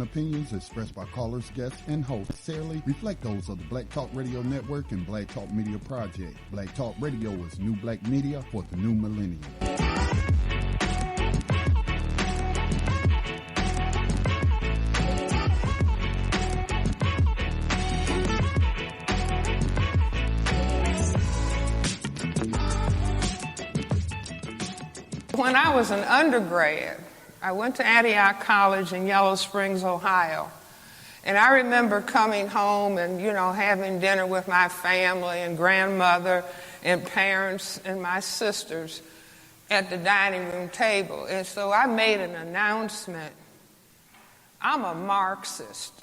opinions expressed by callers, guests, and hosts necessarily reflect those of the Black Talk Radio Network and Black Talk Media Project. Black Talk Radio is new black media for the new millennium. When I was an undergrad, I went to Antioch College in Yellow Springs, Ohio. And I remember coming home and, having dinner with my family and grandmother and parents and my sisters at the dining room table. And so I made an announcement. I'm a Marxist.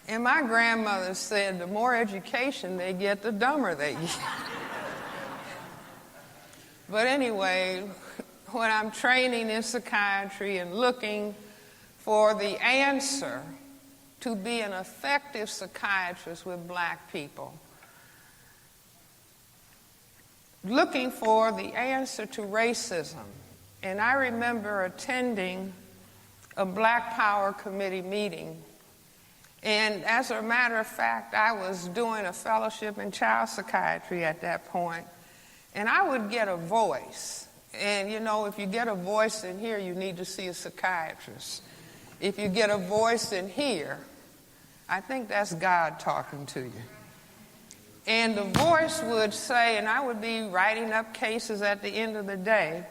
And my grandmother said the more education they get, the dumber they get. But anyway, when I'm training in psychiatry and looking for the answer to be an effective psychiatrist with black people, looking for the answer to racism, and I remember attending a Black Power Committee meeting. And as a matter of fact, I was doing a fellowship in child psychiatry at that point. And I would get a voice. And, if you get a voice in here, you need to see a psychiatrist. If you get a voice in here, I think that's God talking to you. And the voice would say, and I would be writing up cases at the end of the day,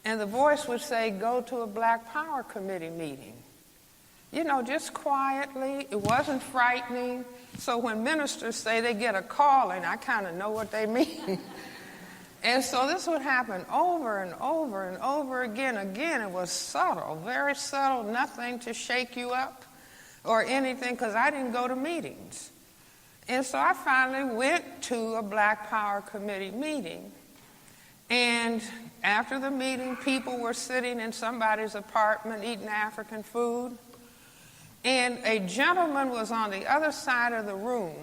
and the voice would say, go to a Black Power Committee meeting. Just quietly. It wasn't frightening. So when ministers say they get a calling, I kind of know what they mean. And so this would happen over and over and over again. Again, it was subtle, very subtle, nothing to shake you up or anything, because I didn't go to meetings. And so I finally went to a Black Power Committee meeting. And after the meeting, people were sitting in somebody's apartment eating African food. And a gentleman was on the other side of the room.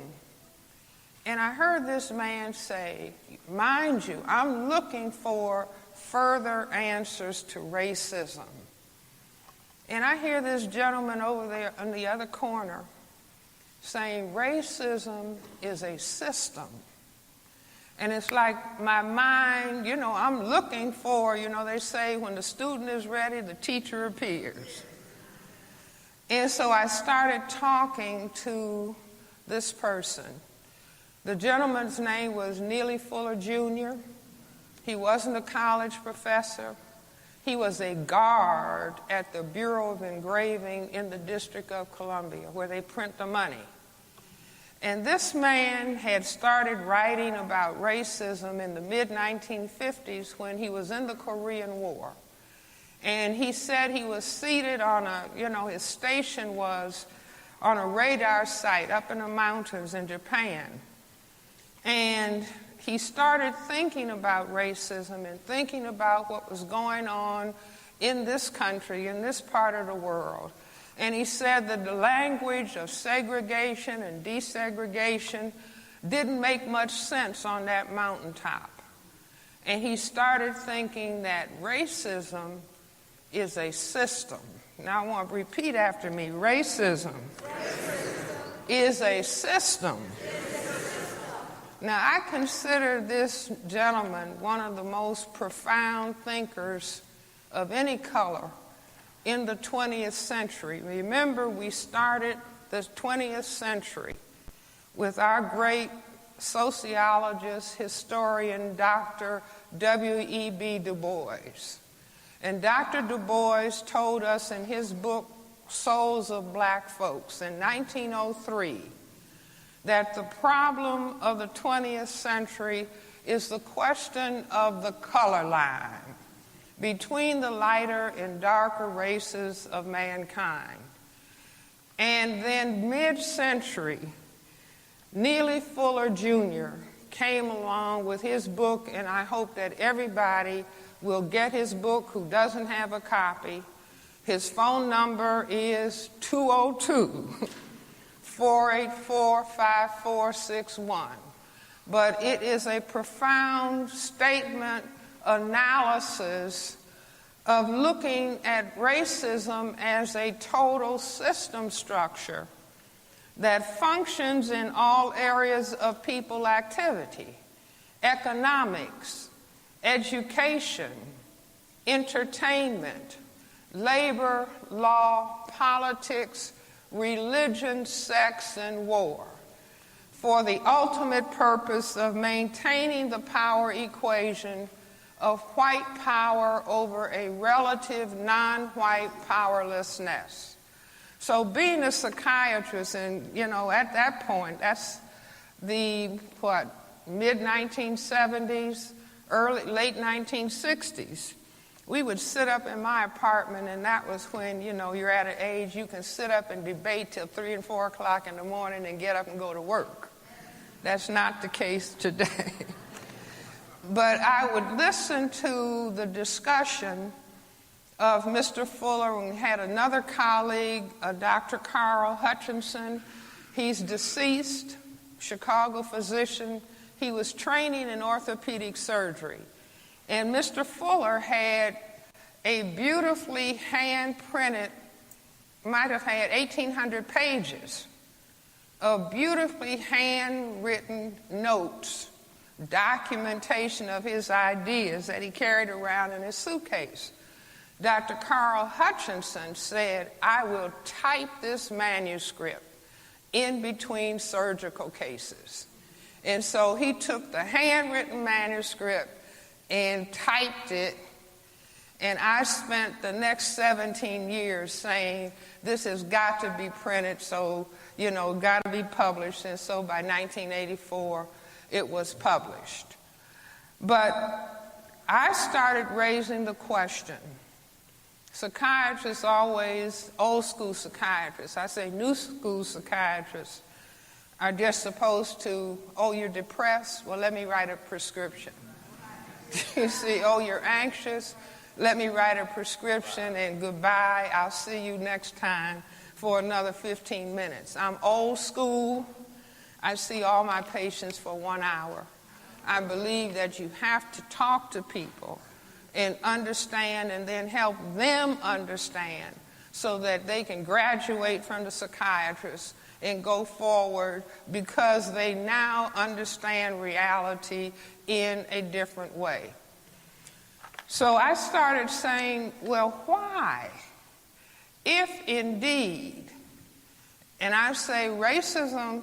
And I heard this man say, mind you, I'm looking for further answers to racism. And I hear this gentleman over there in the other corner saying racism is a system. And it's like my mind, I'm looking for, they say when the student is ready, the teacher appears. And so I started talking to this person. The gentleman's name was Neely Fuller Jr. He wasn't a college professor. He was a guard at the Bureau of Engraving in the District of Columbia, where they print the money. And this man had started writing about racism in the mid-1950s when he was in the Korean War. And he said he was seated on his station was on a radar site up in the mountains in Japan. And he started thinking about racism and thinking about what was going on in this country, in this part of the world. And he said that the language of segregation and desegregation didn't make much sense on that mountaintop. And he started thinking that racism is a system. Now I want to repeat after me. Racism is a system. Now, I consider this gentleman one of the most profound thinkers of any color in the 20th century. Remember, we started the 20th century with our great sociologist, historian, Dr. W.E.B. Du Bois. And Dr. Du Bois told us in his book, Souls of Black Folks, in 1903, that the problem of the 20th century is the question of the color line between the lighter and darker races of mankind. And then mid-century, Neely Fuller Jr. came along with his book, and I hope that everybody will get his book who doesn't have a copy. His phone number is 202-484-5461. But it is a profound statement, analysis of looking at racism as a total system structure that functions in all areas of people activity: economics, education, entertainment, labor, law, politics, religion, sex, and war, for the ultimate purpose of maintaining the power equation of white power over a relative non-white powerlessness. So being a psychiatrist, and at that point, that's the mid-1970s, late 1960s, we would sit up in my apartment, and that was when, you're at an age you can sit up and debate till 3 and 4 o'clock in the morning and get up and go to work. That's not the case today. But I would listen to the discussion of Mr. Fuller. We had another colleague, Dr. Carl Hutchinson. He's deceased, Chicago physician. He was training in orthopedic surgery. And Mr. Fuller had a beautifully hand-printed, might have had 1,800 pages of beautifully handwritten notes, documentation of his ideas that he carried around in his suitcase. Dr. Carl Hutchinson said, "I will type this manuscript in between surgical cases." And so he took the handwritten manuscript and typed it, and I spent the next 17 years saying, this has got to be printed, so, got to be published. And so by 1984, it was published. But I started raising the question. Psychiatrists always, old school psychiatrists, I say new school psychiatrists, are just supposed to, you're depressed? Well, let me write a prescription. You see, you're anxious? Let me write a prescription and goodbye. I'll see you next time for another 15 minutes. I'm old school. I see all my patients for 1 hour. I believe that you have to talk to people and understand and then help them understand so that they can graduate from the psychiatrist and go forward because they now understand reality in a different way. So I started saying, well, why? If indeed, and I say racism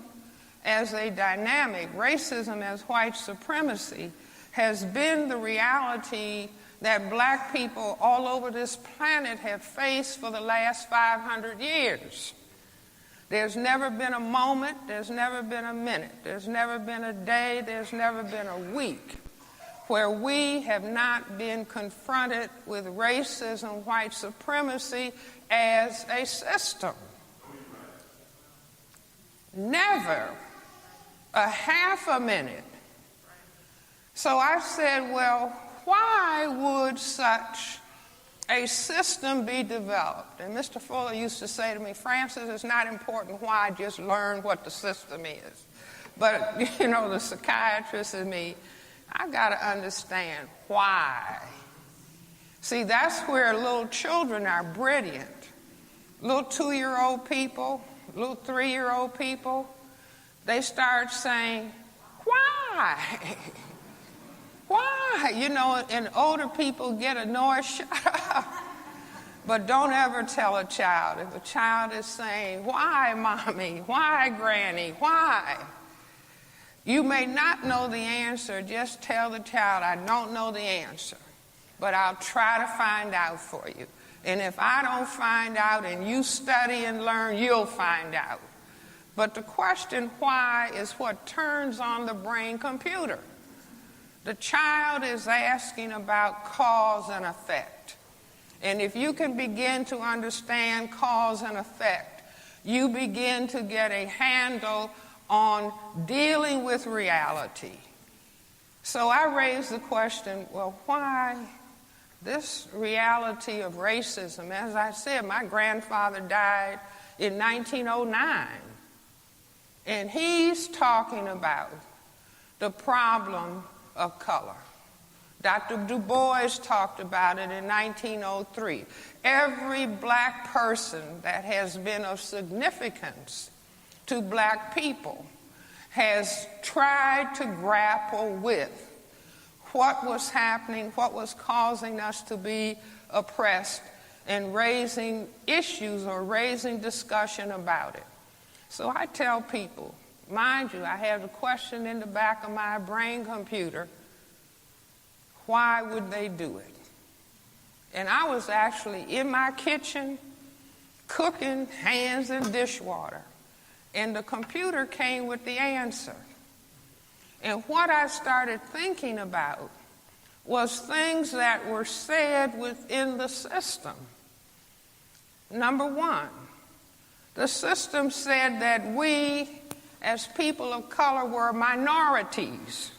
as a dynamic, racism as white supremacy has been the reality that black people all over this planet have faced for the last 500 years. There's never been a moment, there's never been a minute, there's never been a day, there's never been a week where we have not been confronted with racism, white supremacy as a system. Never a half a minute. So I said, well, why would such a system be developed? And Mr. Fuller used to say to me, Francis, it's not important why, just learn what the system is. But, the psychiatrist in me, I got to understand why. See, that's where little children are brilliant. Little 2-year-old people, little 3-year-old people, they start saying, why? Why? And older people get annoyed, shut up. But don't ever tell a child. If a child is saying, why, Mommy? Why, Granny? Why? You may not know the answer. Just tell the child, I don't know the answer, but I'll try to find out for you. And if I don't find out and you study and learn, you'll find out. But the question why is what turns on the brain computer. The child is asking about cause and effect. And if you can begin to understand cause and effect, you begin to get a handle on dealing with reality. So I raised the question, well, why this reality of racism? As I said, my grandfather died in 1909. And he's talking about the problem of color, Dr. Du Bois talked about it in 1903. Every black person that has been of significance to black people has tried to grapple with what was happening, what was causing us to be oppressed, and raising issues or raising discussion about it. So I tell people, mind you, I have the question in the back of my brain computer, why would they do it? And I was actually in my kitchen cooking hands in dishwater, and the computer came with the answer. And what I started thinking about was things that were said within the system. Number one, the system said that we, as people of color, were minorities.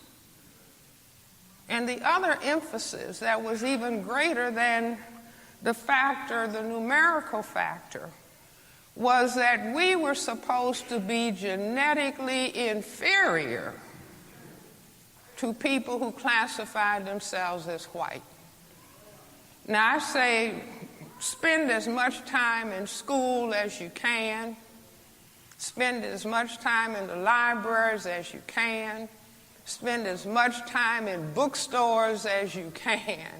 And the other emphasis that was even greater than the factor, the numerical factor, was that we were supposed to be genetically inferior to people who classified themselves as white. Now I say, spend as much time in school as you can, spend as much time in the libraries as you can, spend as much time in bookstores as you can.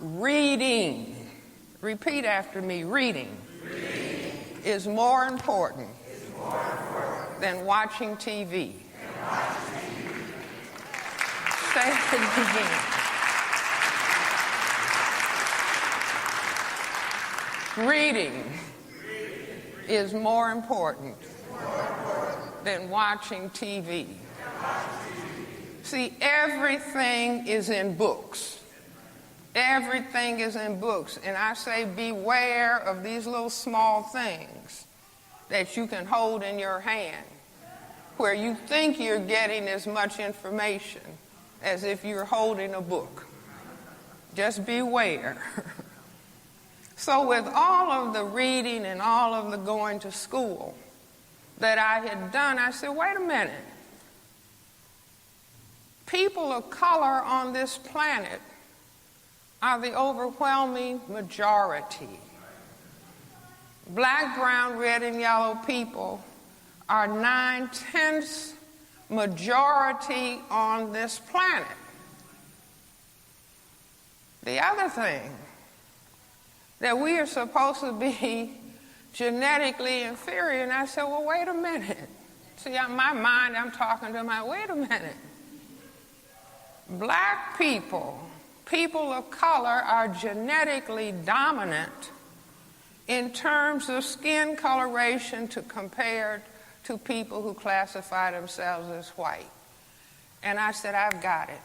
Reading, repeat after me, reading is more important than watching TV. Say it again. Reading is more important than watching TV. See, everything is in books. Everything is in books. And I say beware of these little small things that you can hold in your hand where you think you're getting as much information as if you're holding a book. Just beware. So with all of the reading and all of the going to school that I had done, I said, wait a minute. People of color on this planet are the overwhelming majority. Black, brown, red, and yellow people are 9/10 majority on this planet. The other thing, that we are supposed to be genetically inferior. And I said, well, wait a minute. See, in my mind, I'm talking to wait a minute. Black people, people of color, are genetically dominant in terms of skin coloration compared to people who classify themselves as white. And I said, I've got it.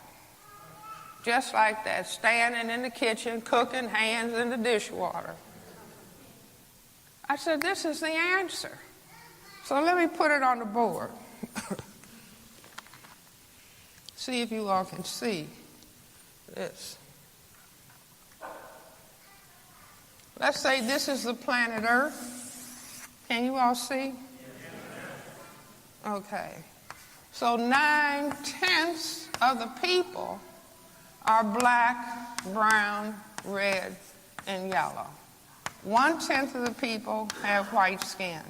Just like that, standing in the kitchen, cooking hands in the dishwater. I said, this is the answer. So let me put it on the board. See if you all can see this. Let's say this is the planet Earth. Can you all see? Okay. So 9/10 of the people are black, brown, red, and yellow. 1/10 of the people have white skin.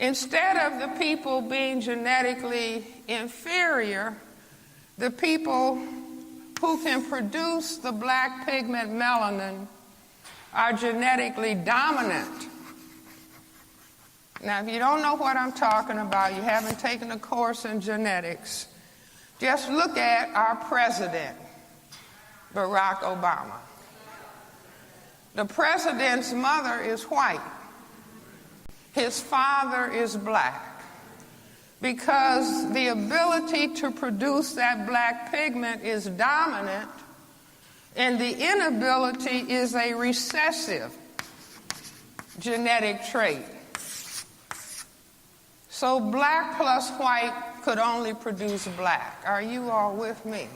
Instead of the people being genetically inferior, the people who can produce the black pigment melanin are genetically dominant. Now, if you don't know what I'm talking about, you haven't taken a course in genetics, just look at our president, Barack Obama. The president's mother is white. His father is black. Because the ability to produce that black pigment is dominant, and the inability is a recessive genetic trait. So black plus white could only produce black. Are you all with me?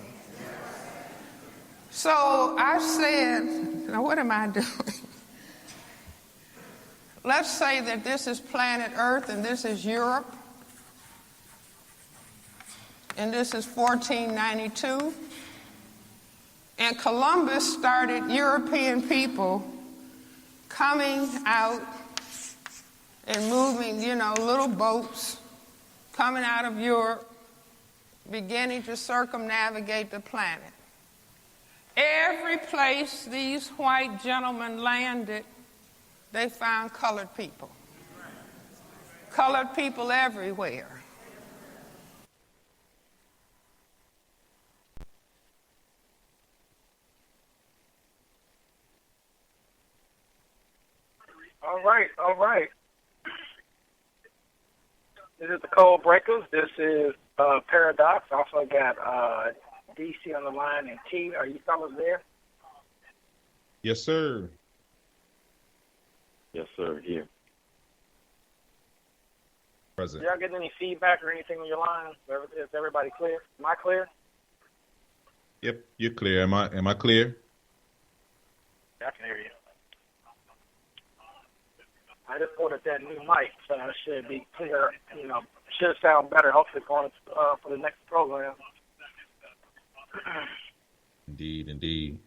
So I said, now what am I doing? Let's say that this is planet Earth and this is Europe. and this is 1492. And Columbus started European people coming out and moving, little boats coming out of Europe, beginning to circumnavigate the planet. Every place these white gentlemen landed, they found colored people. Colored people everywhere. All right. This is the Code Breakers. This is Paradox. Also got DC on the line and T. Are you fellas there? Yes, sir. Yes, sir. Here. Present. Y'all getting any feedback or anything on your line? Is everybody clear? Am I clear? Yep, you're clear. Am I clear? Yeah, I can hear you. I just ordered that new mic, so it should be clear. Should sound better. Hopefully, for the next program. Indeed.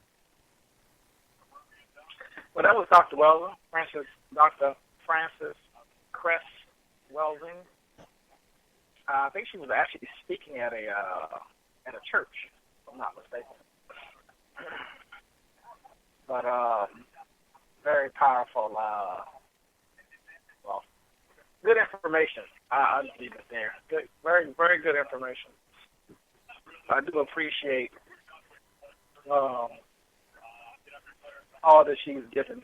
Well, that was Dr. Weldon, Dr. Frances Cress Weldon. I think she was actually speaking at a church, if I'm not mistaken. But very powerful. Good information. I'll leave it there. Good, very, very good information. I do appreciate all that she's given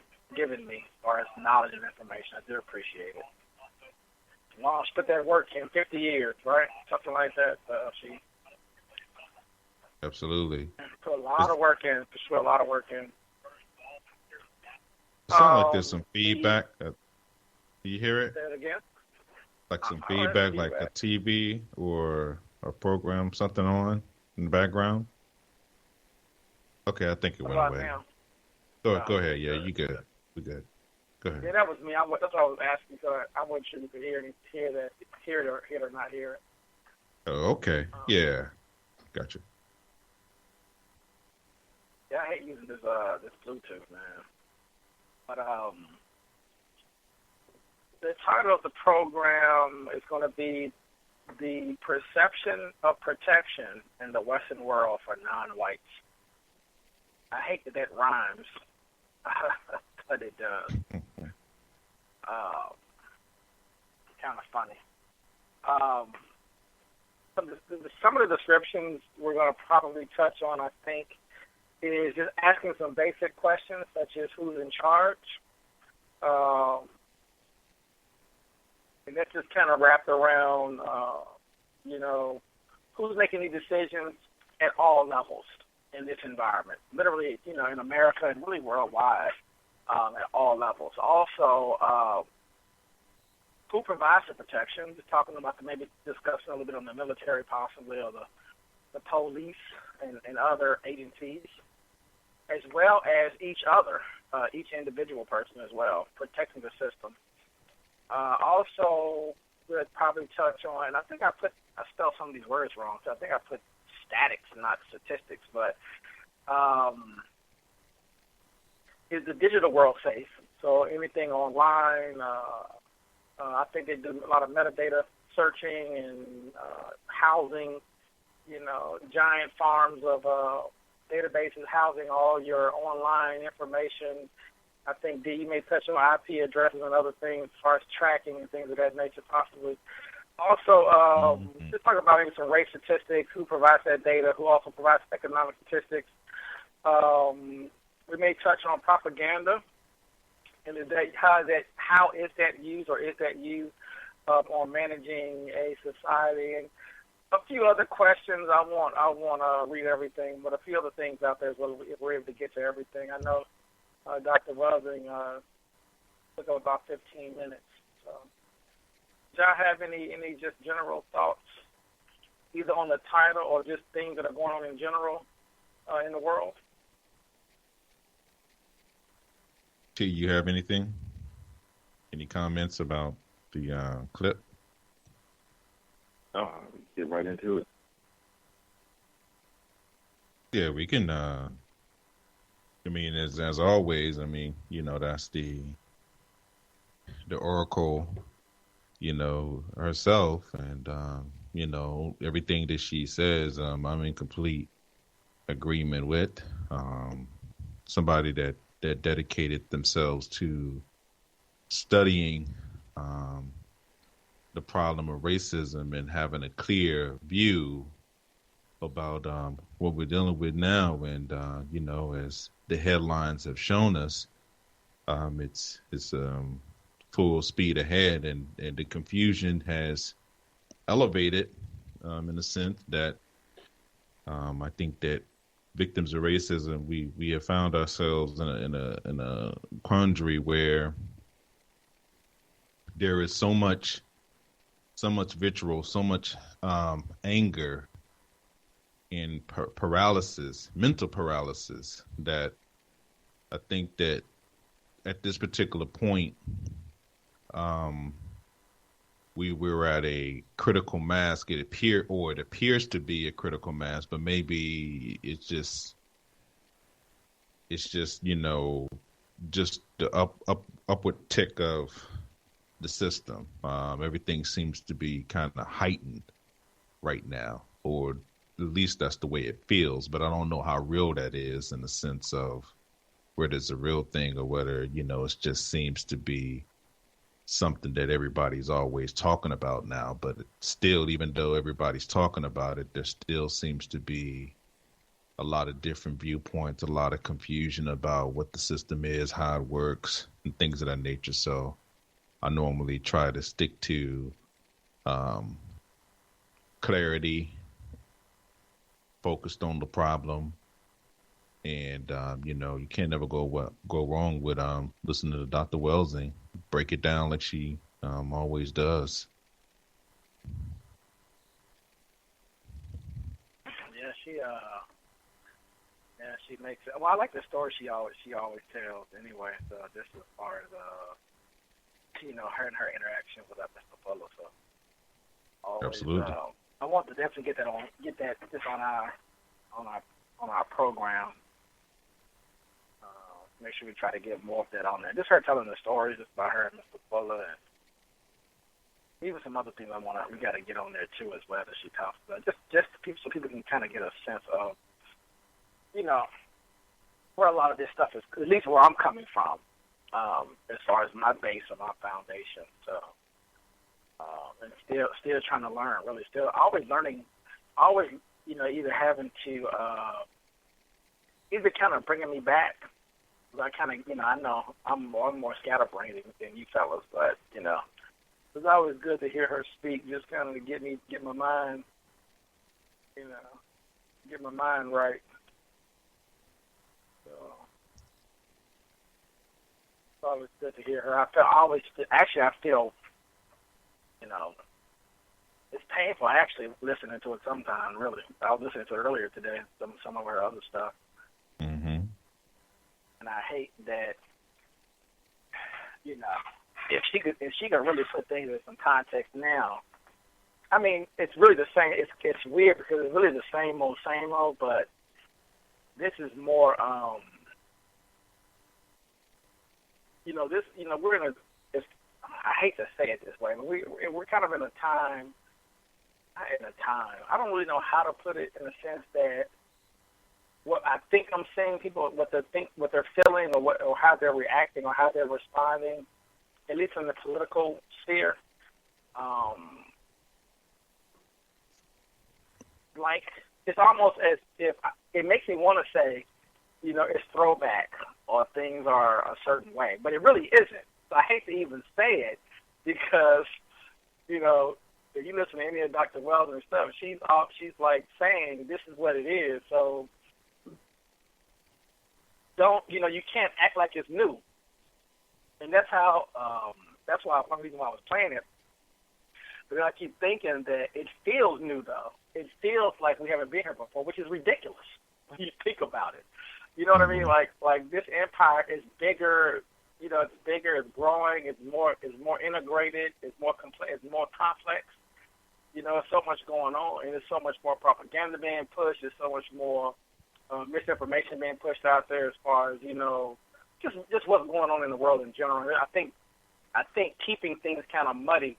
me as far as knowledge and information. I do appreciate it. Well, she put that work in 50 years, right? Something like that. She Absolutely. put a lot of work in. It sounds like there's some feedback. Do you hear it? Say it again. Like some feedback, like a TV or a program, something on in the background? Okay, I think it went away. Go ahead. Yeah, you good. We good. Go ahead. Yeah, that was me. That's what I was asking. So I wasn't sure you could hear it or not hear it. Oh, okay. Yeah. Gotcha. Yeah, I hate using this Bluetooth, man. But the title of the program is going to be The Perception of Protection in the Western World for Non-Whites. I hate that rhymes, but it does. Kind of funny. Some of the descriptions we're going to probably touch on, I think, is just asking some basic questions such as who's in charge. And that's just kind of wrapped around, who's making these decisions at all levels in this environment. Literally, in America and really worldwide, at all levels. Also, who provides the protection? Just talking about maybe discussing a little bit on the military possibly, or the police and other agencies, as well as each individual person as well, protecting the system. Also, we'll probably touch on, I think I spelled some of these words wrong, so I think I put statics, not statistics, but is the digital world safe? So anything online, I think they do a lot of metadata searching and housing, giant farms of databases housing all your online information. I think you may touch on IP addresses and other things as far as tracking and things of that nature possibly. Also, just talk about maybe some race statistics, who provides that data, who also provides economic statistics. We may touch on propaganda and how is that used on managing a society, and a few other questions. I want to read everything, but a few other things out there as well if we're able to get to everything. I know Dr. Welding took up about 15 minutes. So, do y'all have any just general thoughts, either on the title or just things that are going on in general in the world? T, you have anything? Any comments about the clip? Oh, get right into it. Yeah, we can. I mean, as always, I mean, that's the Oracle, herself, and everything that she says, I'm in complete agreement with. Somebody that dedicated themselves to studying the problem of racism and having a clear view about what we're dealing with now. And as the headlines have shown us, it's full speed ahead, and the confusion has elevated in the sense that I think that victims of racism, we have found ourselves in a quandary where there is so much vitriol, so much anger and mental paralysis, that I think that at this particular point, we were at a critical mass. It appears to be a critical mass, but maybe it's just just the upward tick of the system. Everything seems to be kind of heightened right now, or at least that's the way it feels. But I don't know how real that is, in the sense of whether it's a real thing or whether it just seems to be something that everybody's always talking about now. But still, even though everybody's talking about it, there still seems to be a lot of different viewpoints, a lot of confusion about what the system is, how it works, and things of that nature. So I normally try to stick to clarity, focused on the problem. And, you can't never go wrong with listening to Dr. Welsing break it down like she always does. Yeah, she makes it. Well, I like the story she always tells anyway. So just as far as her and her interaction with Mr. Fuller. So always, absolutely. I want to definitely get this on our program. Make sure we try to get more of that on there. Just her telling the stories just about her and Mr. Fuller, and even some other things we got to get on there too as well, that she talks about. Just so people can kind of get a sense of, where a lot of this stuff is, at least where I'm coming from, as far as my base or my foundation. So, and still trying to learn, really, still always learning, always, either having to, either kind of bringing me back. I kind of, I know I'm more scatterbrained than you fellas, but, it's always good to hear her speak, just kind of get my mind, get my mind right. So, it's always good to hear her. I feel, it's painful actually listening to it sometimes, really. I was listening to it earlier today, some of her other stuff. Mm-hmm. And I hate that, if she could really put things in some context now. I mean, it's really the same. It's weird because it's really the same old, but this is more, we're in I hate to say it this way, but we're kind of in a time, I don't really know how to put it, in the sense that what I think I'm seeing people, what they're feeling, or how they're reacting, or how they're responding, at least in the political sphere. Like, it's almost as if it makes me want to say, it's throwback, or things are a certain way, but it really isn't. So I hate to even say it, because, if you listen to any of Dr. Wells and stuff, she's like saying this is what it is. So you can't act like it's new. And that's how, that's why one reason why I was playing it. But I keep thinking that it feels new, though. It feels like we haven't been here before, which is ridiculous when you think about it. You know what I mean? Like this empire is bigger. It's bigger. It's growing. It's more integrated. It's more complex. It's more complex. There's so much going on, and there's so much more propaganda being pushed. There's so much more misinformation being pushed out there as far as, just what's going on in the world in general. I think keeping things kind of muddy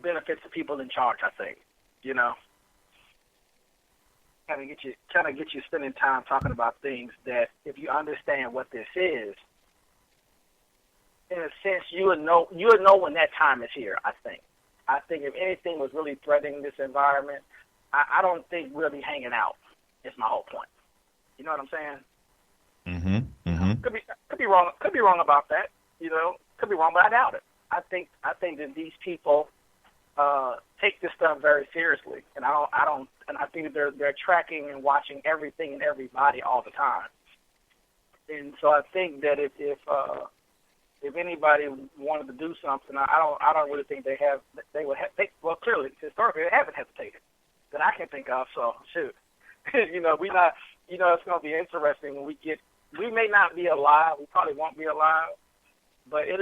benefits the people in charge, I think, kind of get you spending time talking about things that if you understand what this is, in a sense, you would know when that time is here, I think. I think if anything was really threatening this environment, I don't think we'll be hanging out. Is my whole point. You know what I'm saying? Mm-hmm. Mm-hmm. Could be wrong. Could be wrong about that. Could be wrong, but I doubt it. I think that these people take this stuff very seriously, and I think they're tracking and watching everything and everybody all the time. And so I think that if anybody wanted to do something, I don't really think they would. Well, clearly, historically, they haven't hesitated that I can think of. So shoot, we not. It's going to be interesting when we may not be alive. We probably won't be alive, but it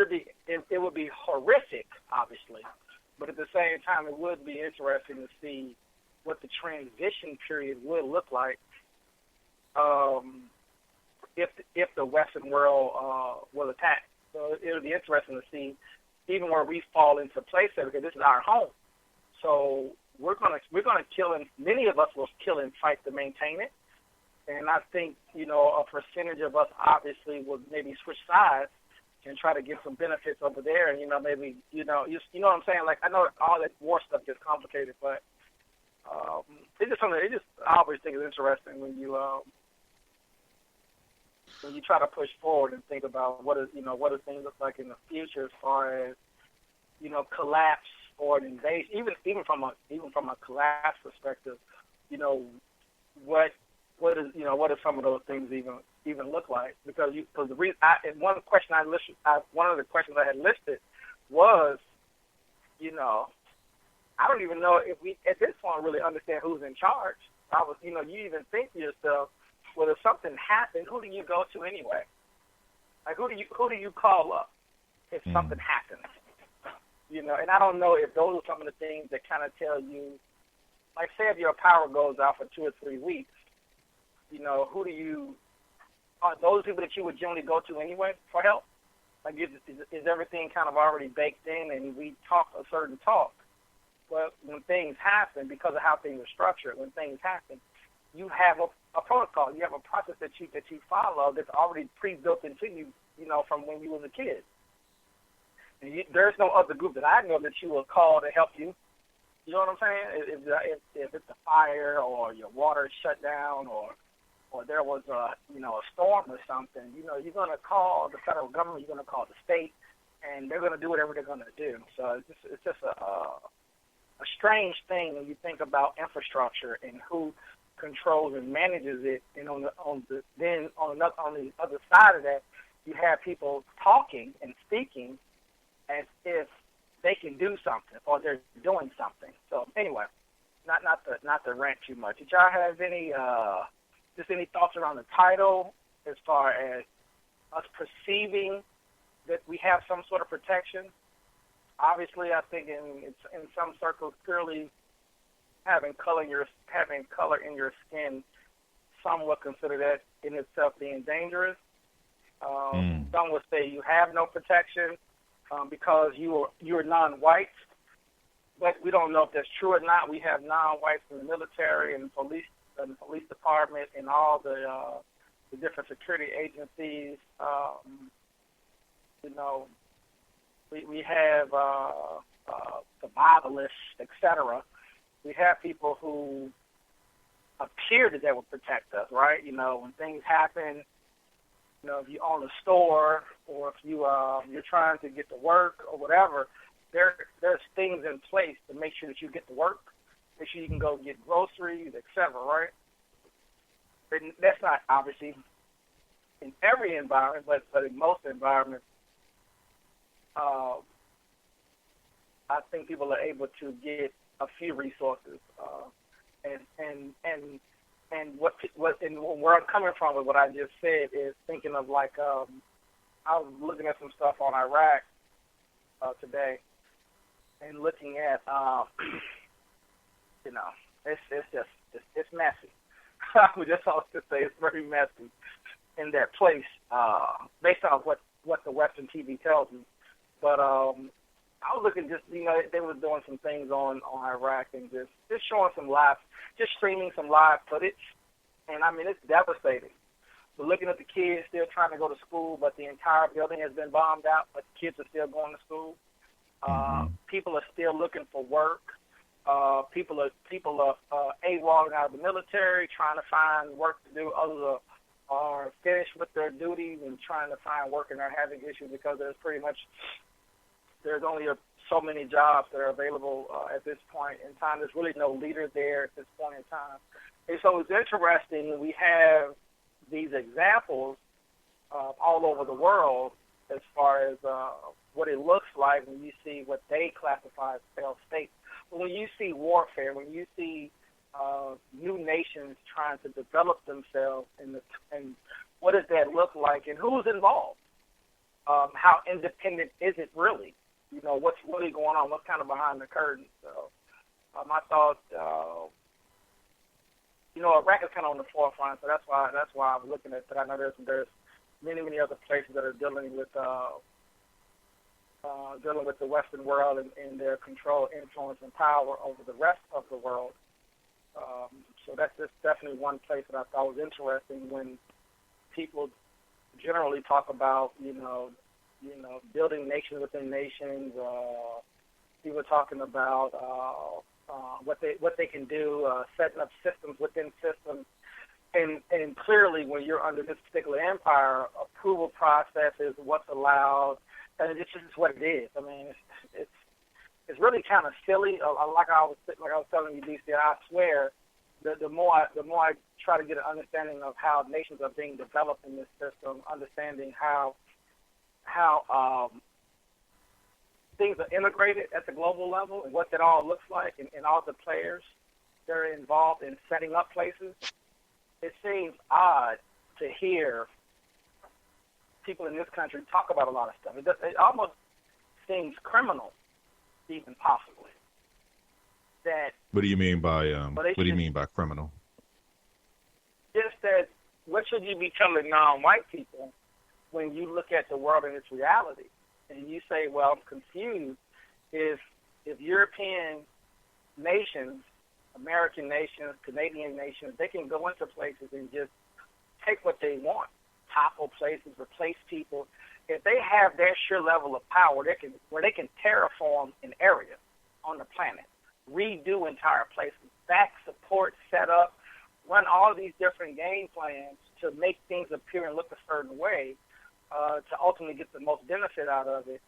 would be horrific, obviously. But at the same time, it would be interesting to see what the transition period would look like if the Western world was attacked. So it would be interesting to see even where we fall into place there, because this is our home. So we're gonna kill, and many of us will kill and fight to maintain it. And I think a percentage of us obviously will maybe switch sides and try to get some benefits over there, and maybe what I'm saying. Like, I know all that war stuff gets complicated, but it's just something. I always think it's interesting when you try to push forward and think about what does things look like in the future as far as collapse or an invasion, even from a collapse perspective. What do some of those things even look like? Because the reason one of the questions I had listed was, I don't even know if we at this point really understand who's in charge. You even think to yourself, well, if something happens, who do you go to anyway? Like, who do you call up if something happens? And I don't know if those are some of the things that kind of tell you, like, say if your power goes out for 2 or 3 weeks, are those people that you would generally go to anyway for help? Like, is everything kind of already baked in and we talk a certain talk? But when things happen, because of how things are structured, when things happen, you have a protocol. You have a process that you follow that's already pre-built into you, from when you was a kid. And there's no other group that I know that you will call to help you. You know what I'm saying? If it's a fire or your water is shut down or there was a storm or something, you're going to call the federal government, you're going to call the state, and they're going to do whatever they're going to do. So it's just a strange thing when you think about infrastructure and who controls and manages it. And on the other side of that, you have people talking and speaking as if they can do something or they're doing something. So anyway, not to rant too much. Did y'all have any thoughts around the title as far as us perceiving that we have some sort of protection? Obviously, I think in some circles, clearly having color in your skin, some would consider that in itself being dangerous. Some would say you have no protection because you're non-white, but we don't know if that's true or not. We have non-whites in the military and the police department and all the different security agencies. We have survivalists, etc. We have people who appear that they will protect us, right? When things happen, if you own a store or if you're trying to get to work or whatever, there's things in place to make sure that you get to work, make sure you can go get groceries, etc., right? And that's not obviously in every environment, but in most environments, I think people are able to get a few resources, and where I'm coming from with what I just said is thinking of like I was looking at some stuff on Iraq today, and looking at it's messy. I would just also say it's very messy in that place, based on what the Western TV tells me. But I was looking they were doing some things on Iraq and just showing just streaming some live footage. And, I mean, it's devastating. We're looking at the kids still trying to go to school, but the entire building has been bombed out, but the kids are still going to school. People are still looking for work. People are AWOLing out of the military, trying to find work to do. Others are finished with their duties and trying to find work, and are having issues because there's only so many jobs that are available at this point in time. There's really no leader there at this point in time. And so it's interesting. We have these examples all over the world as far as what it looks like when you see what they classify as failed states. But when you see warfare, when you see new nations trying to develop themselves, and what does that look like, and who's involved? How independent is it really? What's really going on? What's kind of behind the curtain? So I thought, Iraq is kind of on the forefront, so that's why I'm looking at that. I know there's many other places that are dealing with the Western world and their control, influence, and power over the rest of the world. So that's just definitely one place that I thought was interesting when people generally talk about, building nations within nations. People talking about what they can do, setting up systems within systems. And clearly, when you're under this particular empire, approval process is what's allowed, and it's just what it is. I mean, it's really kind of silly. Like I was telling you, DC, I swear, the more I try to get an understanding of how nations are being developed in this system, understanding how things are integrated at the global level and what that all looks like, and all the players that are involved in setting up places. It seems odd to hear people in this country talk about a lot of stuff. It almost seems criminal, even possibly. What do you mean by criminal? Just that, what should you be telling non-white people when you look at the world in its reality, and you say, "Well, I'm confused if European nations, American nations, Canadian nations, they can go into places and just take what they want, topple places, replace people. If they have their sheer level of power, they can terraform an area on the planet, redo entire places, back support, set up, run all of these different game plans to make things appear and look a certain way, to ultimately get the most benefit out of it.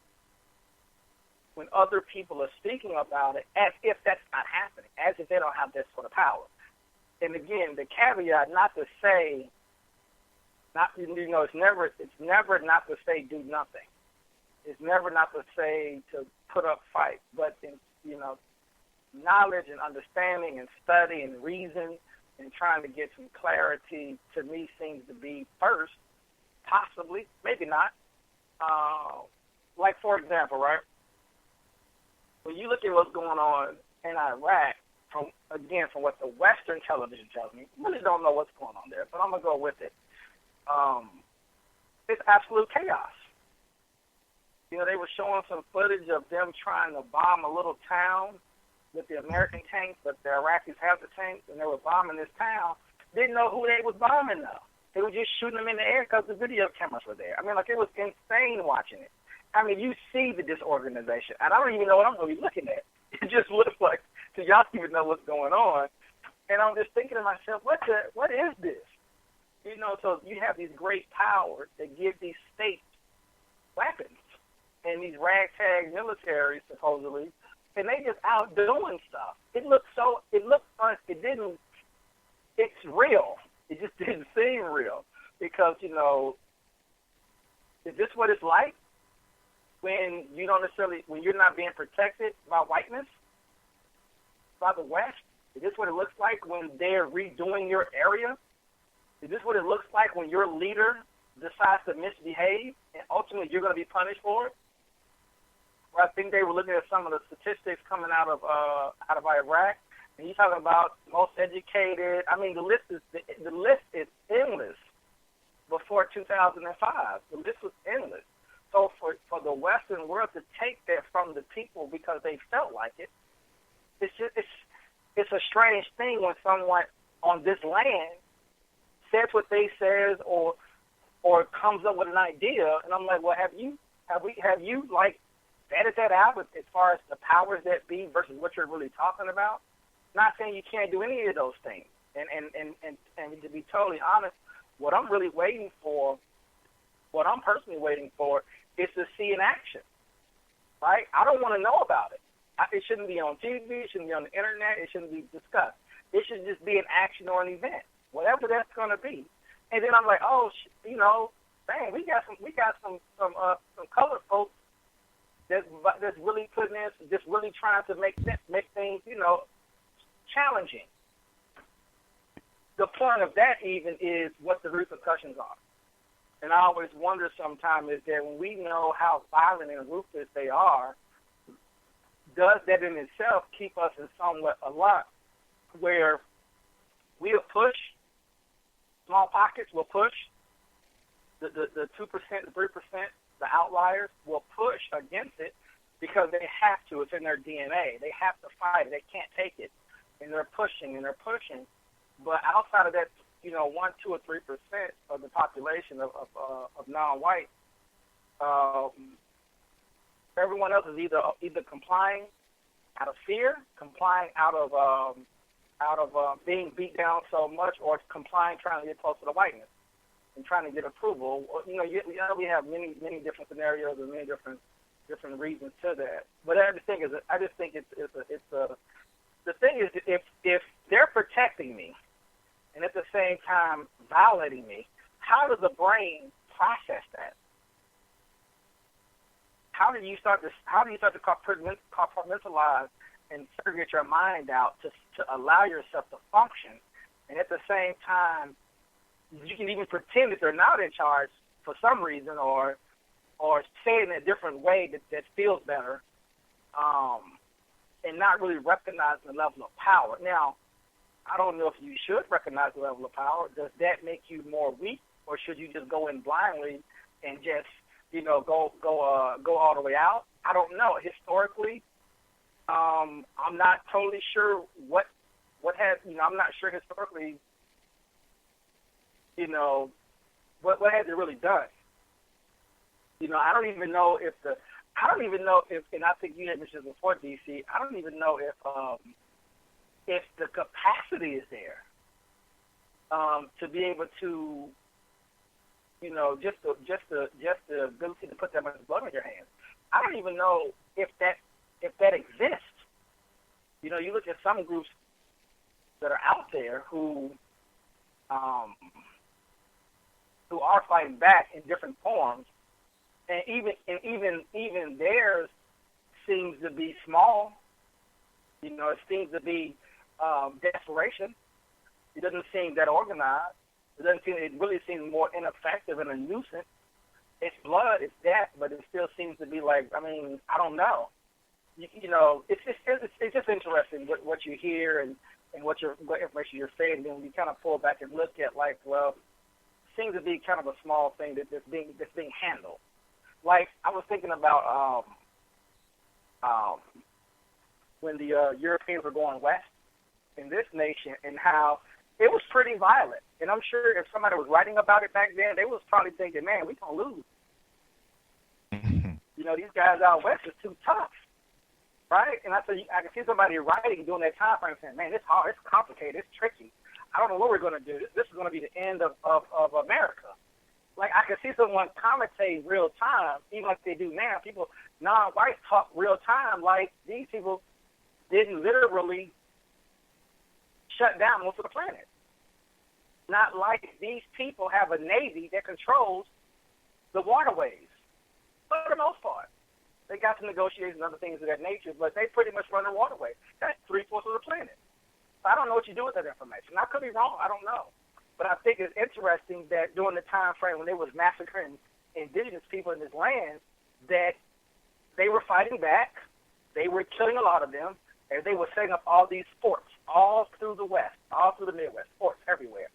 When other people are speaking about it as if that's not happening, as if they don't have that sort of power. And again, the caveat, not to say, it's never not to say do nothing. It's never not to say to put up fight, but knowledge and understanding and study and reason and trying to get some clarity, to me, seems to be first, possibly, maybe not. Like, for example, right? When you look at what's going on in Iraq, from what the Western television tells me, I really don't know what's going on there, but I'm going to go with it. It's absolute chaos. They were showing some footage of them trying to bomb a little town with the American tanks, but the Iraqis have the tanks, and they were bombing this town. Didn't know who they was bombing, though. They were just shooting them in the air because the video cameras were there. I mean, it was insane watching it. I mean, you see the disorganization, and I don't even know what I'm going to be looking at. It just looks like, so y'all don't even know what's going on. And I'm just thinking to myself, what is this? So you have these great powers that give these states weapons and these ragtag militaries, supposedly, and they just out doing stuff. It's real. It just didn't seem real because, is this what it's like when when you're not being protected by whiteness, by the West? Is this what it looks like when they're redoing your area? Is this what it looks like when your leader decides to misbehave and ultimately you're going to be punished for it? Well, I think they were looking at some of the statistics coming out of Iraq, And you talk about most educated. I mean, the list is endless. Before 2005, the list was endless. So for the Western world to take that from the people because they felt like it, it's a strange thing when someone on this land says what they says or comes up with an idea, and I'm like, well, have you like vetted that out as far as the powers that be versus what you're really talking about? Not saying you can't do any of those things, and to be totally honest, what I'm personally waiting for, is to see in action. Right? I don't want to know about it. It shouldn't be on TV. It shouldn't be on the internet. It shouldn't be discussed. It should just be an action or an event, whatever that's going to be. And then I'm like, oh, dang, we got some colored folks that's really putting this, just really trying to make things, challenging. The point of that even is what the repercussions are. And I always wonder sometimes is that when we know how violent and ruthless they are, does that in itself keep us in somewhat a lot where we'll push, small pockets will push, the 2%, the 3%, the outliers will push against it because they have to. It's in their DNA. They have to fight it. They can't take it. And they're pushing. But outside of that, 1, 2, or 3% of the population of non-white, everyone else is either complying out of fear, complying out of being beat down so much, or complying trying to get close to the whiteness and trying to get approval. We have many different scenarios and many different reasons to that. But I just think the thing is if they're protecting me and at the same time violating me, how does the brain process that? How do you start to compartmentalize and segregate your mind out to allow yourself to function, and at the same time you can even pretend that they're not in charge for some reason, or say it in a different way that feels better, and not really recognize the level of power. Now, I don't know if you should recognize the level of power. Does that make you more weak, or should you just go in blindly and just go all the way out? I don't know. Historically, I'm not totally sure what has. I'm not sure historically. What has it really done? I don't even know if, and I think you had mentioned before, DC. I don't even know if the capacity is there to be able to, just the ability to put that much blood on your hands. I don't even know if that exists. You look at some groups that are out there who are fighting back in different forms, and even theirs seems to be small. It seems to be desperation. It doesn't seem that organized. It really seems more ineffective and a nuisance. It's blood, it's death, but it still seems to be like, I don't know. It's just interesting what you hear and what information you're saying. And then you kind of pull back and look at it seems to be kind of a small thing that's being handled. Like, I was thinking about when the Europeans were going west in this nation and how it was pretty violent. And I'm sure if somebody was writing about it back then, they was probably thinking, man, we're going to lose. These guys out west are too tough, right? And I can see somebody writing during that time frame saying, man, it's hard, it's complicated, it's tricky. I don't know what we're going to do. This is going to be the end of America. Like, I can see someone commentate real time, even like they do now. People, non-whites talk real time like these people didn't literally shut down most of the planet. Not like these people have a navy that controls the waterways. For the most part. They got some negotiations and other things of that nature, but they pretty much run the waterway. That's 3/4 of the planet. I don't know what you do with that information. I could be wrong. I don't know. But I think it's interesting that during the time frame when they was massacring indigenous people in this land, that they were fighting back, they were killing a lot of them, and they were setting up all these forts, all through the West, all through the Midwest, forts everywhere,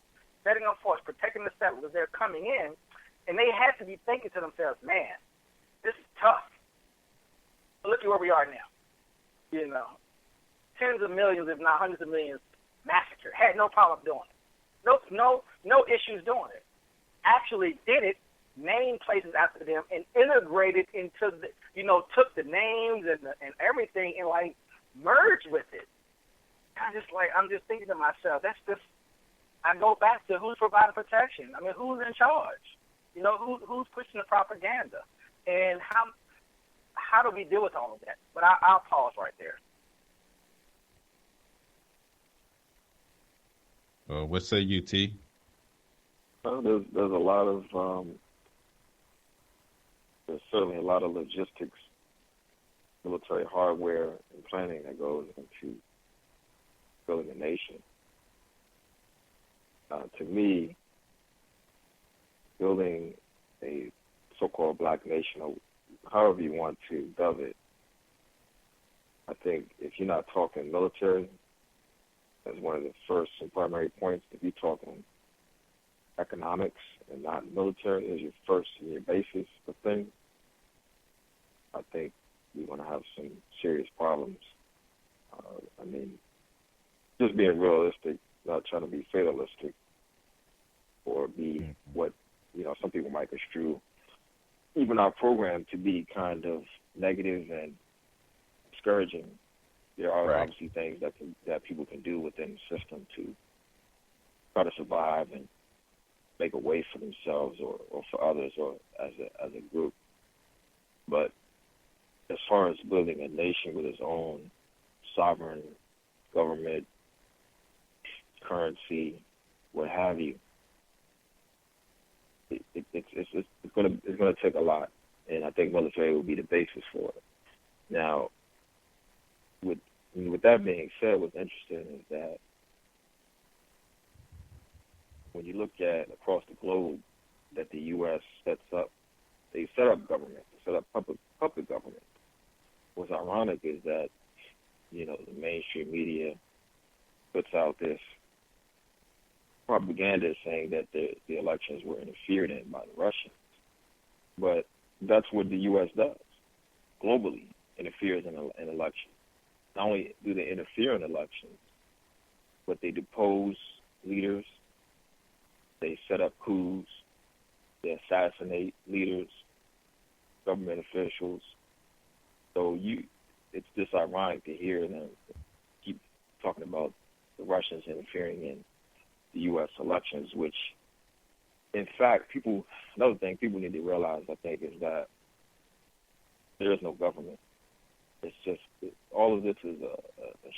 setting up forts, protecting the settlers. They're coming in, and they had to be thinking to themselves, man, this is tough. But look at where we are now. You know, tens of millions, if not hundreds of millions, massacred. Had no problem doing it. No issues doing it. Actually did it, named places after them, and integrated into the, took the names and everything and like merged with it. I'm just thinking to myself, that's just, I go back to who's providing protection. I mean, who's in charge? Who's pushing the propaganda? And how do we deal with all of that? But I'll pause right there. What say you, T? Well, there's a lot of there's certainly a lot of logistics, military hardware, and planning that goes into building a nation. To me, building a so-called black nation, or however you want to dub it, I think if you're not talking military as one of the first and primary points, if you're talking economics and not military as your first and your basis of things, I think we're going to have some serious problems. I mean, just being realistic, not trying to be fatalistic or be what, some people might construe even our program to be kind of negative and discouraging. There are obviously things that people can do within the system to try to survive and make a way for themselves or for others or as a group. But as far as building a nation with its own sovereign government, currency, what have you, it's going to take a lot, and I think military will be the basis for it. Now, with that being said, what's interesting is that when you look at across the globe that the U.S. sets up, they set up government, they set up public government. What's ironic is that, the mainstream media puts out this propaganda saying that the elections were interfered in by the Russians. But that's what the U.S. does, globally, interferes in elections. Not only do they interfere in elections, but they depose leaders, they set up coups, they assassinate leaders, government officials. So it's just ironic to hear them keep talking about the Russians interfering in the U.S. elections, which, in fact, another thing people need to realize, I think, is that there is no government. It's just, all of this is a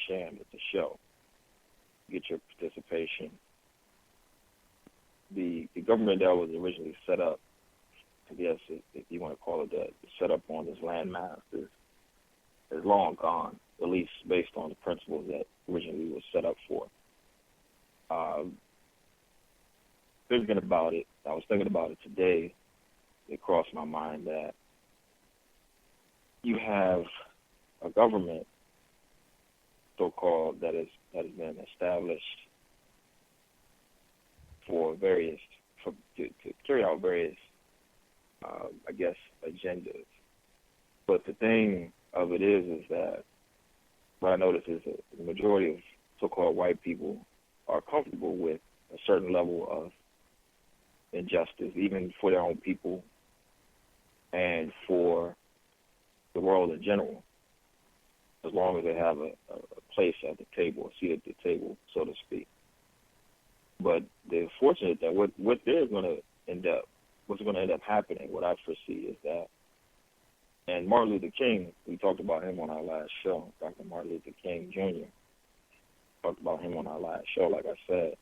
sham. It's a show. Get your participation. The government that was originally set up, I guess, if you want to call it that, set up on this landmass is long gone, at least based on the principles that originally was set up for. Thinking about it, I was thinking about it today. It crossed my mind that you have a government, so-called, that has been established to carry out various, I guess, agendas. But the thing of it is that what I notice is that the majority of so-called white people are comfortable with a certain level of injustice, even for their own people and for the world in general, as long as they have a place at the table, a seat at the table, so to speak. But they're fortunate that what's going to end up happening, what I foresee is that, and Martin Luther King, we talked about him on our last show, Dr. Martin Luther King Jr. Talked about him on our last show, like I said,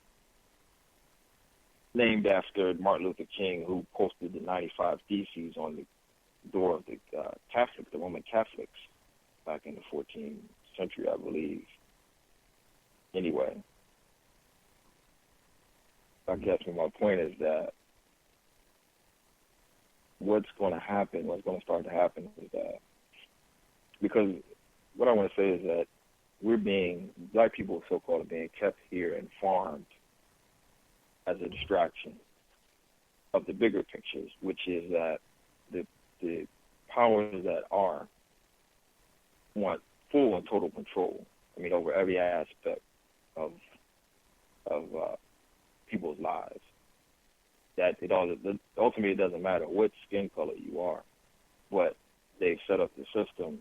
named after Martin Luther King, who posted the 95 Theses on the door of the Roman Catholics, back in the 14th century, I believe. Anyway, I guess my point is that what's going to start to happen is that, because what I want to say is that black people so-called are being kept here and farmed as a distraction of the bigger pictures, which is that the powers that are want full and total control, over every aspect of people's lives. That ultimately it doesn't matter what skin color you are, but they've set up the system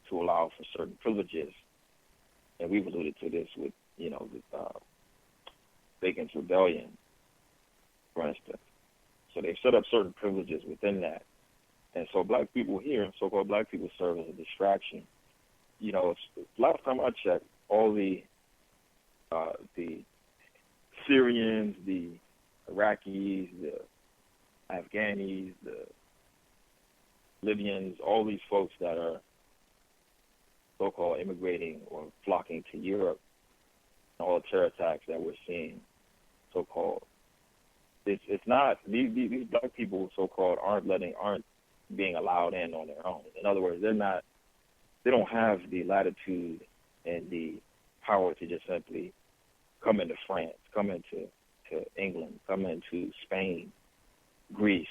to allow for certain privileges, and we've alluded to this with Bacon's Rebellion, for instance. So they've set up certain privileges within that, and so black people here, so-called black people, serve as a distraction. Last time I checked, all the Syrians, the Iraqis, the Afghanis, the Libyans, all these folks that are so-called immigrating or flocking to Europe, and all the terror attacks that we're seeing, so-called. It's not, these black people, so-called, aren't being allowed in on their own. In other words, they don't have the latitude and the power to just simply come into France, come into England, come into Spain, Greece,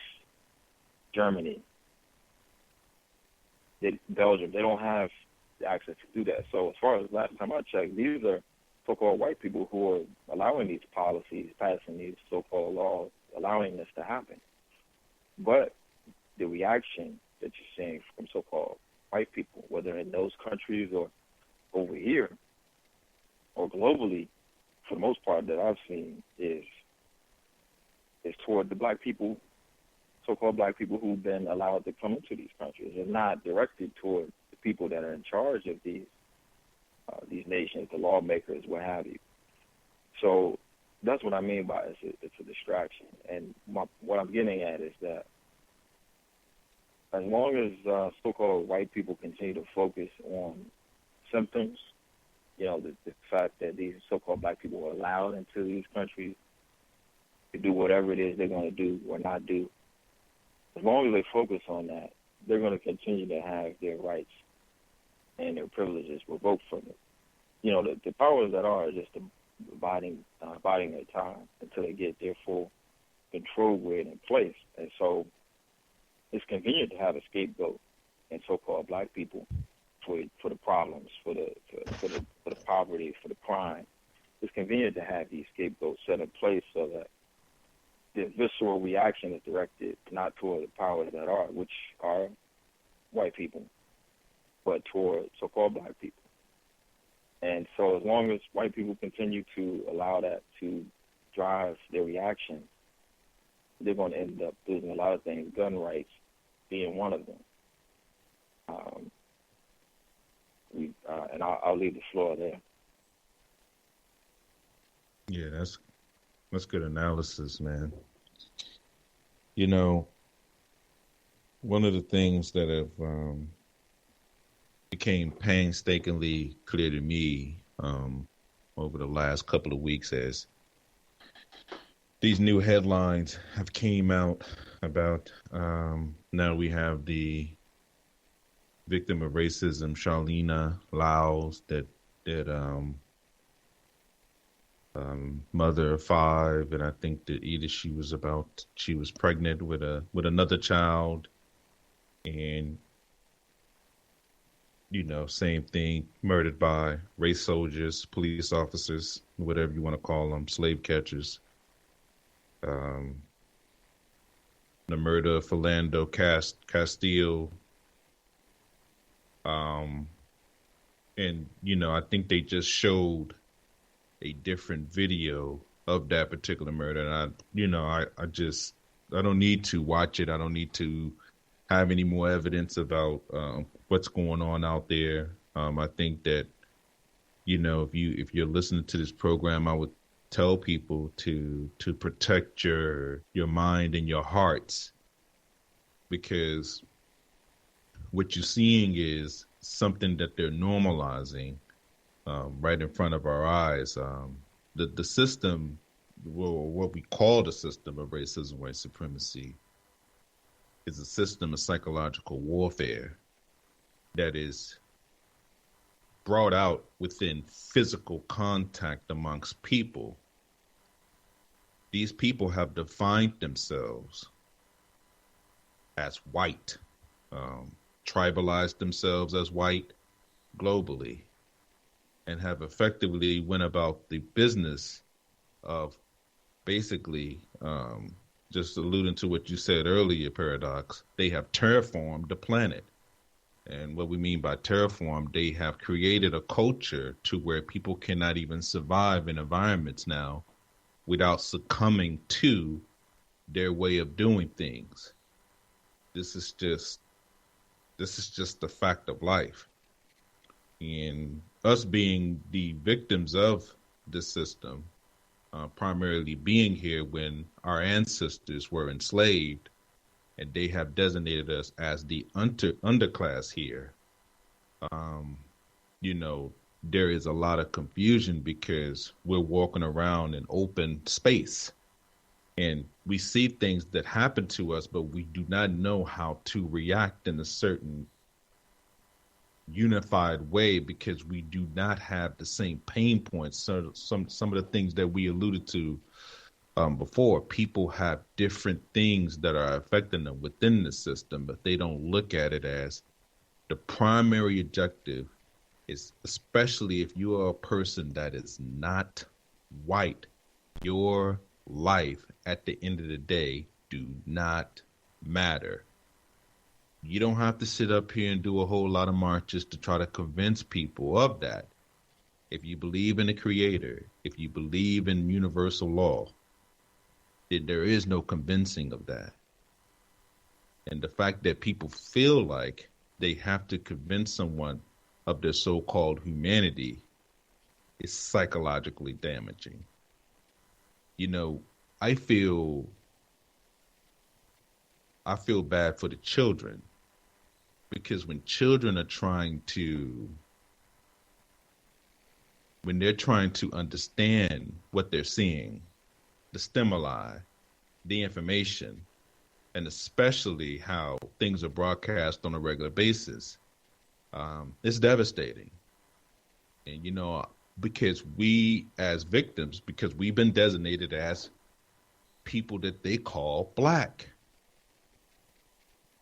Germany, Belgium. They don't have the access to do that. So as far as last time I checked, these are so-called white people who are allowing these policies, passing these so-called laws, allowing this to happen. But the reaction that you're seeing from so-called white people, whether in those countries or over here or globally, for the most part that I've seen, is toward the black people, so-called black people who've been allowed to come into these countries, and not directed toward the people that are in charge of these nations, the lawmakers, what have you. So that's what I mean by it's a distraction. And what I'm getting at is that as long as so-called white people continue to focus on symptoms, the fact that these so-called black people are allowed into these countries to do whatever it is they're going to do or not do, as long as they focus on that, they're going to continue to have their rights and their privileges revoked from them. The powers that are just biding their time until they get their full control grid in place. And so it's convenient to have a scapegoat in so-called black people for the problems, for the poverty, for the crime. It's convenient to have these scapegoats set in place so that the visceral reaction is directed not toward the powers that are, which are white people, but toward so-called black people. And so as long as white people continue to allow that to drive their reaction, they're going to end up losing a lot of things, gun rights being one of them. And I'll leave the floor there. Yeah, that's good analysis, man. One of the things that have became painstakingly clear to me over the last couple of weeks as these new headlines have came out about now we have the victim of racism, Charleena Lyles, that mother of 5, and I think that either she was pregnant with another child, and same thing, murdered by race soldiers, police officers, whatever you want to call them, slave catchers. The murder of Philando Castile. And I think they just showed a different video of that particular murder. And I don't need to watch it. I don't need to have any more evidence about what's going on out there. I think that, if you're listening to this program, I would tell people to protect your mind and your hearts, because what you're seeing is something that they're normalizing right in front of our eyes. The system, well, what we call the system of racism, white supremacy, is a system of psychological warfare that is brought out within physical contact amongst people. These people have defined themselves as white, tribalized themselves as white globally, and have effectively went about the business of basically, just alluding to what you said earlier, Paradox, they have terraformed the planet. And what we mean by terraform, they have created a culture to where people cannot even survive in environments now without succumbing to their way of doing things. This is just the fact of life. And us being the victims of this system, primarily being here when our ancestors were enslaved, and they have designated us as the underclass here. There is a lot of confusion because we're walking around in open space and we see things that happen to us, but we do not know how to react in a certain unified way because we do not have the same pain points. So some of the things that we alluded to before, people have different things that are affecting them within the system, but they don't look at it as the primary objective is, especially if you are a person that is not white, your life at the end of the day do not matter. You don't have to sit up here and do a whole lot of marches to try to convince people of that. If you believe in the Creator, if you believe in universal law, then there is no convincing of that. And the fact that people feel like they have to convince someone of their so-called humanity is psychologically damaging. I feel bad for the children, because when children are trying to understand what they're seeing, the stimuli, the information, and especially how things are broadcast on a regular basis, it's devastating. And, because we as victims, because we've been designated as people that they call black.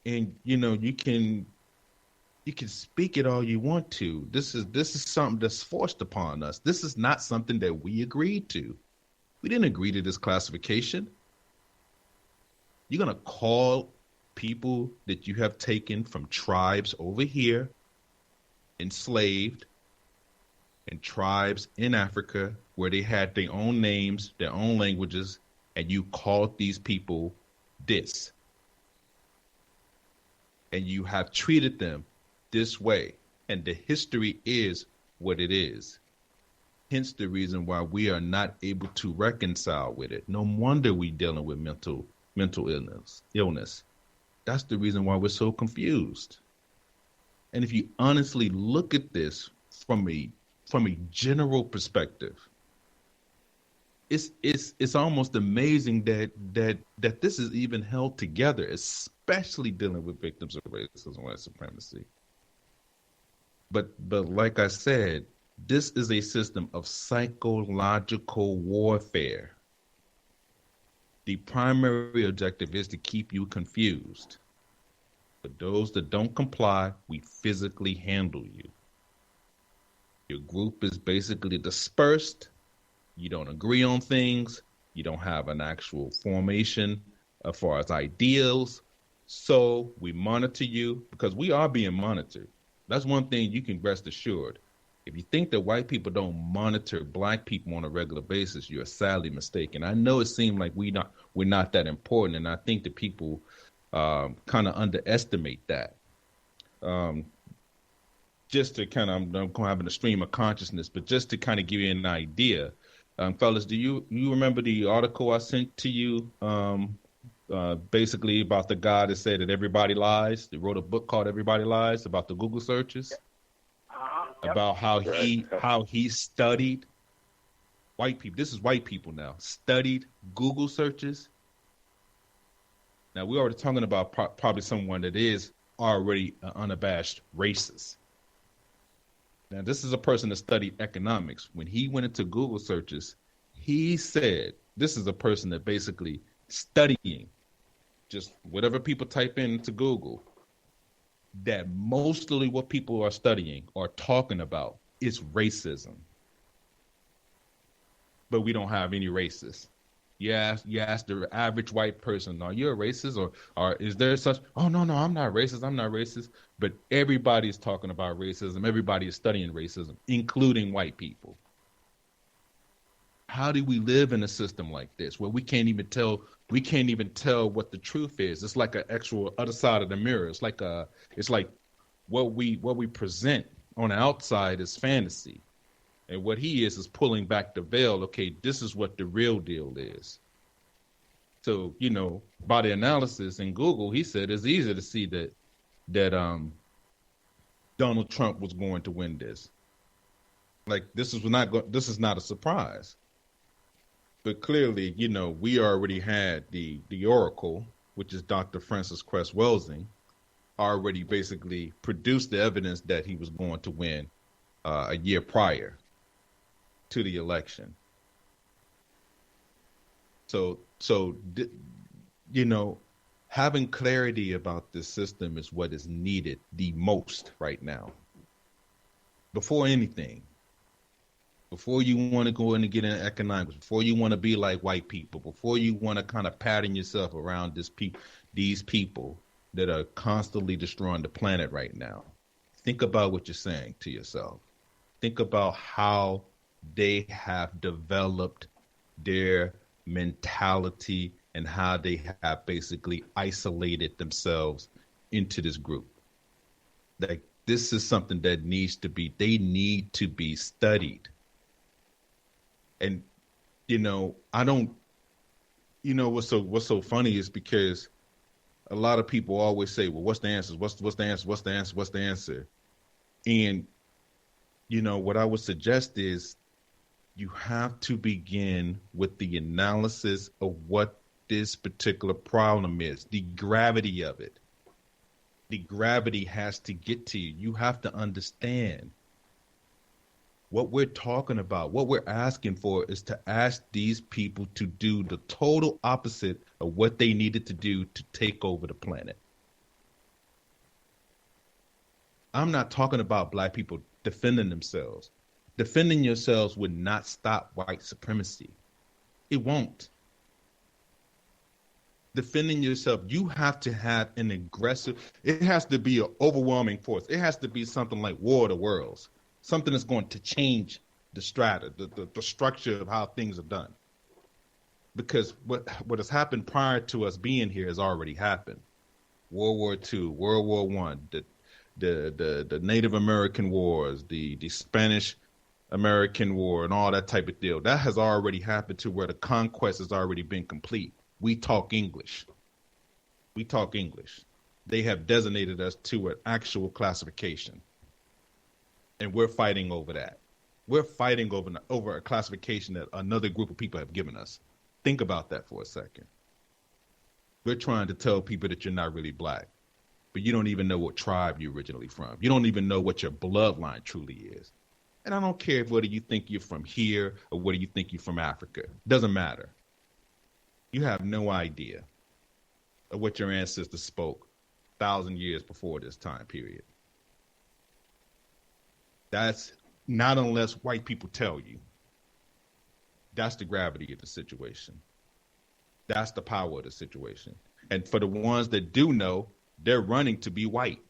And, you can speak it all you want to. This is something that's forced upon us. This is not something that we agreed to. We didn't agree to this classification. You're going to call people that you have taken from tribes over here, enslaved, and tribes in Africa where they had their own names, their own languages, and you called these people this. And you have treated them this way. And the history is what it is. Hence the reason why we are not able to reconcile with it. No wonder we're dealing with mental illness. That's the reason why we're so confused. And if you honestly look at this from a general perspective, it's almost amazing that this is even held together, especially dealing with victims of racism and white supremacy. But like I said, this is a system of psychological warfare. The primary objective is to keep you confused. For those that don't comply, we physically handle you. Your group is basically dispersed. You don't agree on things. You don't have an actual formation as far as ideals. So we monitor you because we are being monitored. That's one thing you can rest assured. If you think that white people don't monitor black people on a regular basis, you're sadly mistaken. I know it seems like we're not that important, and I think that people kind of underestimate that. Just to kind of, I'm going to have a stream of consciousness, but just to kind of give you an idea, fellas, do you remember the article I sent to you basically about the guy that said that everybody lies? They wrote a book called Everybody Lies about the Google searches. About how he studied white people. This is white people now. Studied Google searches. Now, we're already talking about probably someone that is already an unabashed racist. Now, this is a person that studied economics. When he went into Google searches, he said, this is a person that basically studying just whatever people type into Google, that mostly what people are studying or talking about is racism. But we don't have any racists. You ask the average white person, are you a racist? Or is there such, oh, no, I'm not racist. But everybody is talking about racism. Everybody is studying racism, including white people. How do we live in a system like this where we can't even tell what the truth is? It's like an actual other side of the mirror. It's like what we present on the outside is fantasy. And what he is pulling back the veil. Okay, this is what the real deal is. So, by the analysis in Google, he said it's easy to see that Donald Trump was going to win this. Like, this is not a surprise. But clearly, we already had the Oracle, which is Dr. Francis Cress Welsing, already basically produced the evidence that he was going to win a year prior to the election. So having clarity about this system is what is needed the most right now. Before anything, before you want to go in and get into economics, before you want to be like white people, before you want to kind of pattern yourself around these people that are constantly destroying the planet right now, think about what you're saying to yourself. Think about how they have developed their mentality and how they have basically isolated themselves into this group. Like, this is something that they need to be studied. And, what's so funny is because a lot of people always say, well, what's the answer? What's the answer? And, what I would suggest is you have to begin with the analysis of what this particular problem is, the gravity of it. The gravity has to get to you. You have to understand what we're talking about. What we're asking for is to ask these people to do the total opposite of what they needed to do to take over the planet. I'm not talking about black people defending themselves. Defending yourselves would not stop white supremacy. It won't. Defending yourself, you have to have an aggressive, it has to be an overwhelming force. It has to be something like War of the Worlds, something that's going to change the strata, the structure of how things are done. Because what has happened prior to us being here has already happened. World War II, World War I, the Native American wars, the Spanish American War and all that type of deal. That has already happened to where the conquest has already been complete. We talk English. They have designated us to an actual classification. And we're fighting over that. We're fighting over a classification that another group of people have given us. Think about that for a second. We're trying to tell people that you're not really black, but you don't even know what tribe you're originally from. You don't even know what your bloodline truly is. And I don't care whether you think you're from here or whether you think you're from Africa. Doesn't matter. You have no idea of what your ancestors spoke 1,000 years before this time period. That's not unless white people tell you. That's the gravity of the situation. That's the power of the situation. And for the ones that do know, they're running to be white.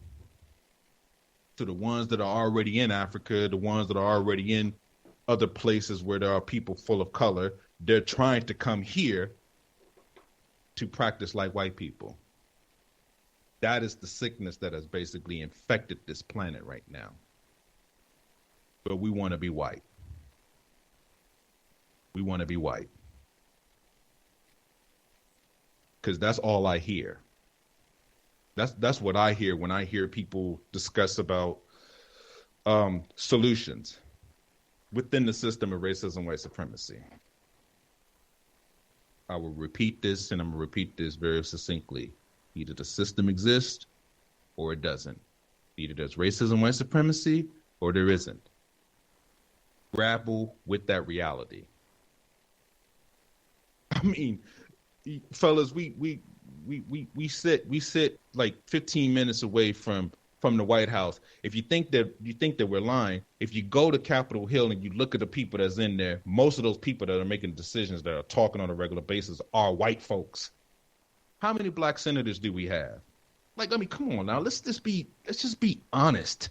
To the ones that are already in Africa, the ones that are already in other places where there are people full of color, they're trying to come here to practice like white people. That is the sickness that has basically infected this planet right now. But we want to be white. We want to be white. Because that's all I hear. That's what I hear when I hear people discuss about solutions within the system of racism, white supremacy. I will repeat this, and I'm going to repeat this very succinctly. Either the system exists or it doesn't. Either there's racism, white supremacy, or there isn't. grapple with that reality. I mean, fellas, we sit like 15 minutes away from the White House. If you think that we're lying, if you go to Capitol Hill and you look at the people that's in there, most of those people that are making decisions, that are talking on a regular basis, are white folks. How many black senators do we have? Like, I mean, come on now. Let's just be honest.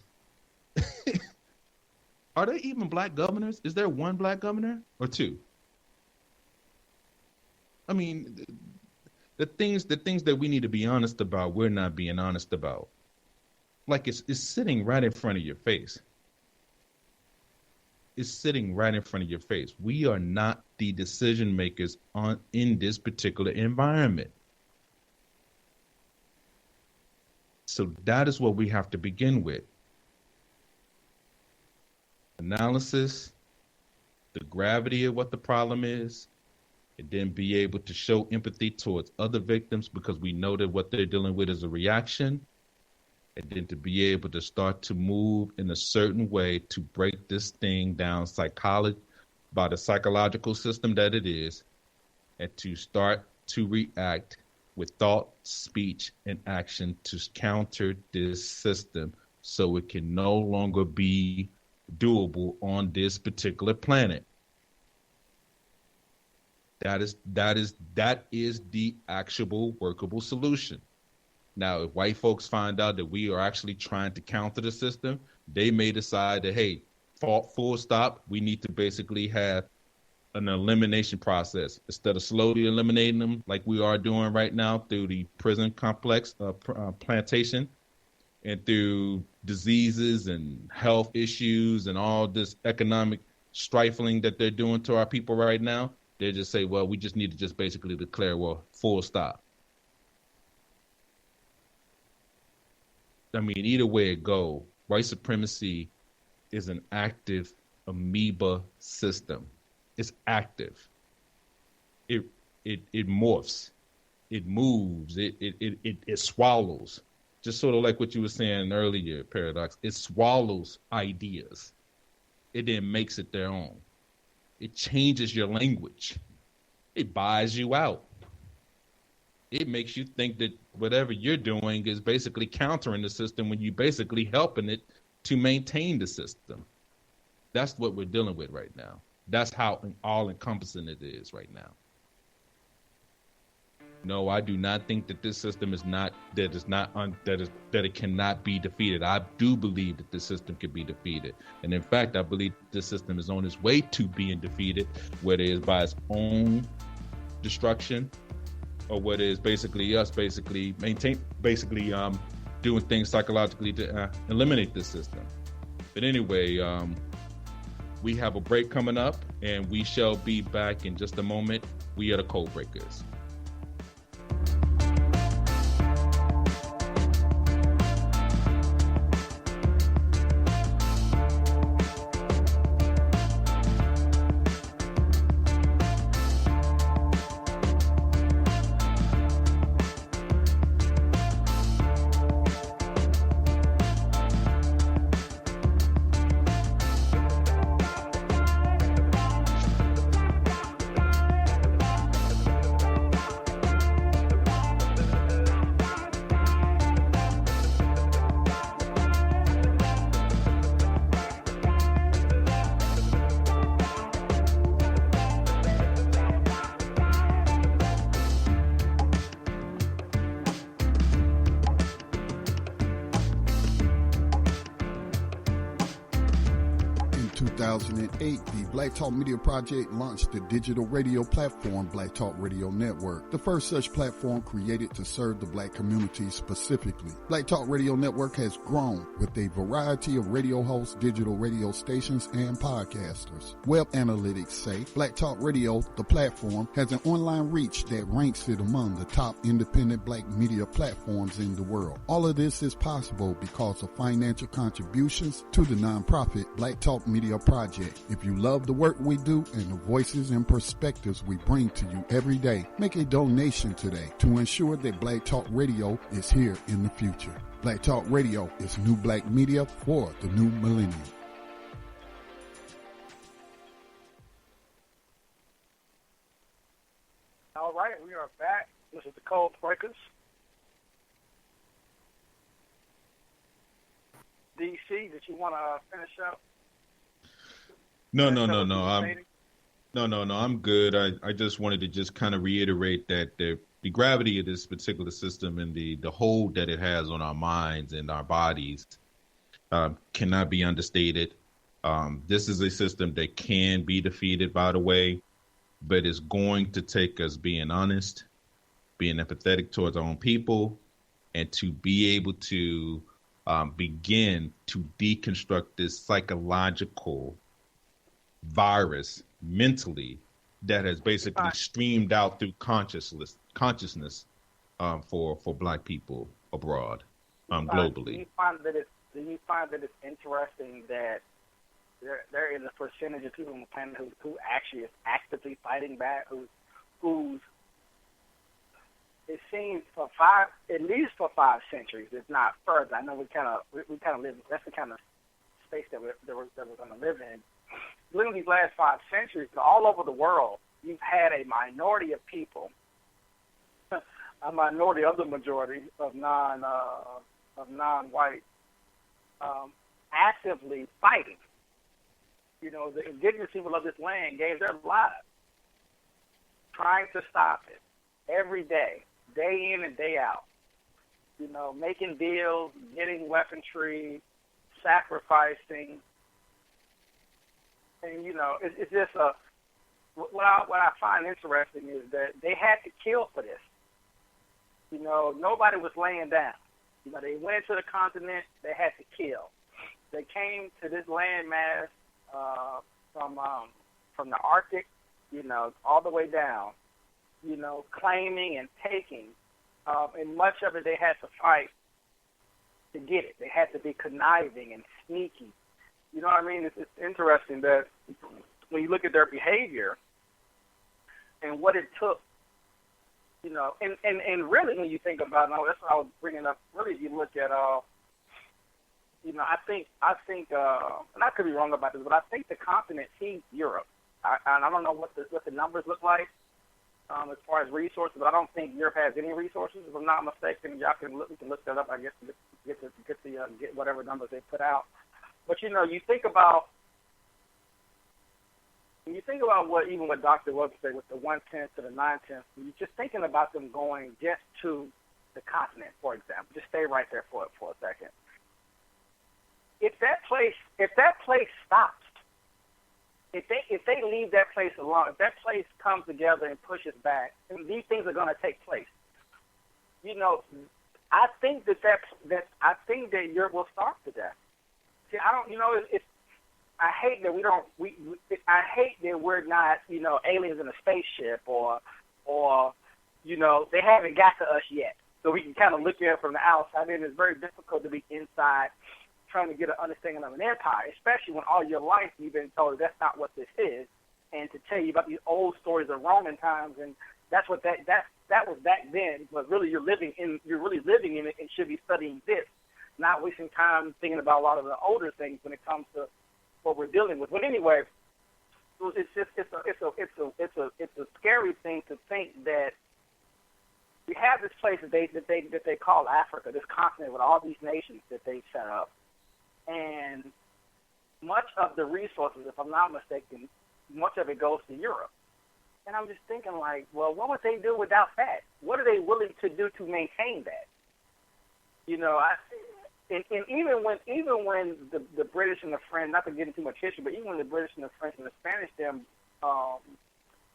Are there even black governors? Is there one black governor or two? I mean, the things that we need to be honest about, we're not being honest about. Like, it's sitting right in front of your face. It's sitting right in front of your face. We are not the decision makers in this particular environment. So that is what we have to begin with. Analysis, the gravity of what the problem is, and then be able to show empathy towards other victims, because we know that what they're dealing with is a reaction, and then to be able to start to move in a certain way to break this thing down by the psychological system that it is, and to start to react with thought, speech, and action to counter this system so it can no longer be doable on this particular planet. That is the actual workable solution. Now, if white folks find out that we are actually trying to counter the system, they may decide that, hey, full stop, we need to basically have an elimination process instead of slowly eliminating them like we are doing right now through the prison complex plantation and through diseases and health issues and all this economic strifling that they're doing to our people right now. They just say, well, we just need to just basically declare, well, full stop. I mean, either way it go, white supremacy is an active amoeba system. It's active. It morphs. It moves. It swallows. Just sort of like what you were saying earlier, Paradox. It swallows ideas. It then makes it their own. It changes your language. It buys you out. It makes you think that whatever you're doing is basically countering the system when you're basically helping it to maintain the system. That's what we're dealing with right now. That's how all-encompassing it is right now. No, I do not think that this system that it cannot be defeated. I do believe that this system can be defeated. And in fact, I believe this system is on its way to being defeated, whether it is by its own destruction or whether it's basically us doing things psychologically to eliminate this system. But anyway, we have a break coming up, and we shall be back in just a moment. We are the Code Breakers. In 2008, the Black Talk Media Project launched the digital radio platform Black Talk Radio Network, the first such platform created to serve the black community specifically. Black Talk Radio Network has grown with a variety of radio hosts, digital radio stations, and podcasters. Web analytics say Black Talk Radio, the platform, has an online reach that ranks it among the top independent black media platforms in the world. All of this is possible because of financial contributions to the nonprofit Black Talk Media Project. If you love the work we do and the voices and perspectives we bring to you every day, make a donation today to ensure that Black Talk Radio is here in the future. Black Talk Radio is new black media for the new millennium. This is the Code Breakers. DC, did you want to finish up? No. I'm good. I just wanted to just kind of reiterate that the gravity of this particular system and the hold that it has on our minds and our bodies cannot be understated. This is a system that can be defeated, by the way, but it's going to take us being honest, being empathetic towards our own people, and to be able to begin to deconstruct this psychological virus mentally that has basically streamed out through consciousness for Black people abroad, globally. Do you find that it's interesting that there is a percentage of people on the planet who actually is actively fighting back, who's it seems at least for 5 centuries, if not further. I know we kind of live. That's the kind of space that we're going to live in. Literally, these last 5 centuries, all over the world, you've had a minority of people, a minority of the majority of non-white, actively fighting. You know, the indigenous people of this land gave their lives trying to stop it every day, day in and day out. You know, making deals, getting weaponry, sacrificing. And, you know, it's just what I find interesting is that they had to kill for this. You know, nobody was laying down. You know, they went to the continent, they had to kill. They came to this landmass from the Arctic, you know, all the way down, you know, claiming and taking. And much of it they had to fight to get it. They had to be conniving and sneaky. You know what I mean? It's interesting that when you look at their behavior and what it took, you know, and really when you think about it, that's what I was bringing up. Really, if you look at, you know, I think, and I could be wrong about this, but I think the continent feeds Europe. And I don't know what the numbers look like as far as resources, but I don't think Europe has any resources. If I'm not mistaken, we can look that up. I guess to get whatever numbers they put out. But you know, when you think about what Dr. Webster said with the 1/10 to the 9/10, you're just thinking about them going just to the continent, for example. Just stay right there for a second. If that place stops, if they leave that place alone, if that place comes together and pushes back, and these things are going to take place, you know, I think that Europe will starve to death. See, I don't, you know, I hate that I hate that we're not, you know, aliens in a spaceship or, you know, they haven't got to us yet. So we can kind of look at it from the outside, and it's very difficult to be inside trying to get an understanding of an empire, especially when all your life you've been told that's not what this is, and to tell you about these old stories of Roman times, and that's what that was back then. But really, you're living in it, and should be studying this, not wasting time thinking about a lot of the older things when it comes to what we're dealing with. But anyway, it's a scary thing to think that we have this place that they call Africa, this continent with all these nations that they set up, and much of the resources, if I'm not mistaken, much of it goes to Europe. And I'm just thinking, like, well, what would they do without that? What are they willing to do to maintain that? You know, and even when the British and the French, not to get into too much history, but even when the British and the French and the Spanish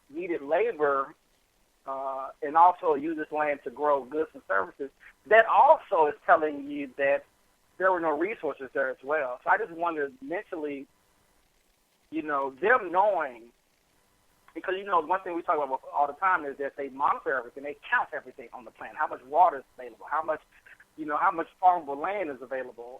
needed labor and also use this land to grow goods and services, that also is telling you that there were no resources there as well. So I just wonder mentally, you know, them knowing, because, you know, one thing we talk about all the time is that they monitor everything. They count everything on the planet, how much water is available, how much farmable land is available.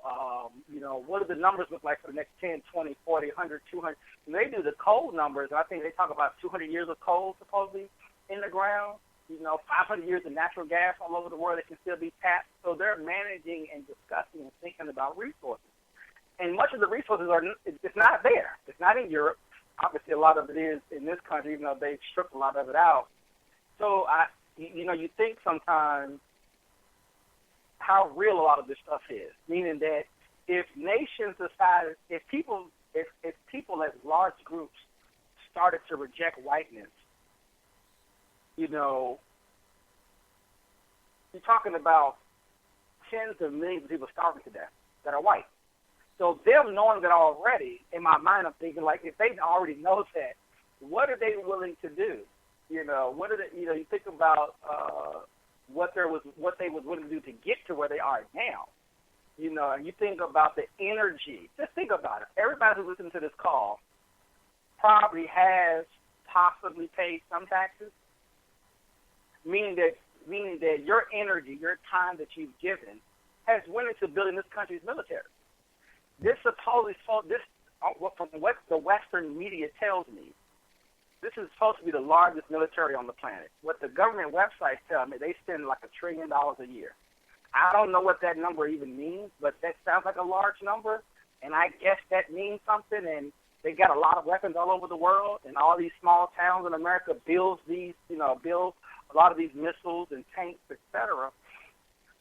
You know, what do the numbers look like for the next 10, 20, 40, 100, 200? And they do the coal numbers. I think they talk about 200 years of coal supposedly in the ground. You know, 500 years of natural gas all over the world that can still be tapped. So they're managing and discussing and thinking about resources. And much of the resources it's not there. It's not in Europe. Obviously, a lot of it is in this country, even though they've stripped a lot of it out. So you think sometimes how real a lot of this stuff is, meaning that if nations decided, if people as large groups started to reject whiteness, you're talking about tens of millions of people starving to death that are white. So them knowing that already, in my mind, I'm thinking, like, if they already know that, what are they willing to do? What are they, you think about what they was willing to do to get to where they are now. And you think about the energy. Just think about it. Everybody who's listening to this call probably has possibly paid some taxes, meaning that your energy, your time that you've given, has went into building this country's military. This supposedly, from what the Western media tells me, this is supposed to be the largest military on the planet. What the government websites tell me, they spend like $1 trillion a year. I don't know what that number even means, but that sounds like a large number, and I guess that means something. And they got a lot of weapons all over the world, and all these small towns in America builds a lot of these missiles and tanks, etc.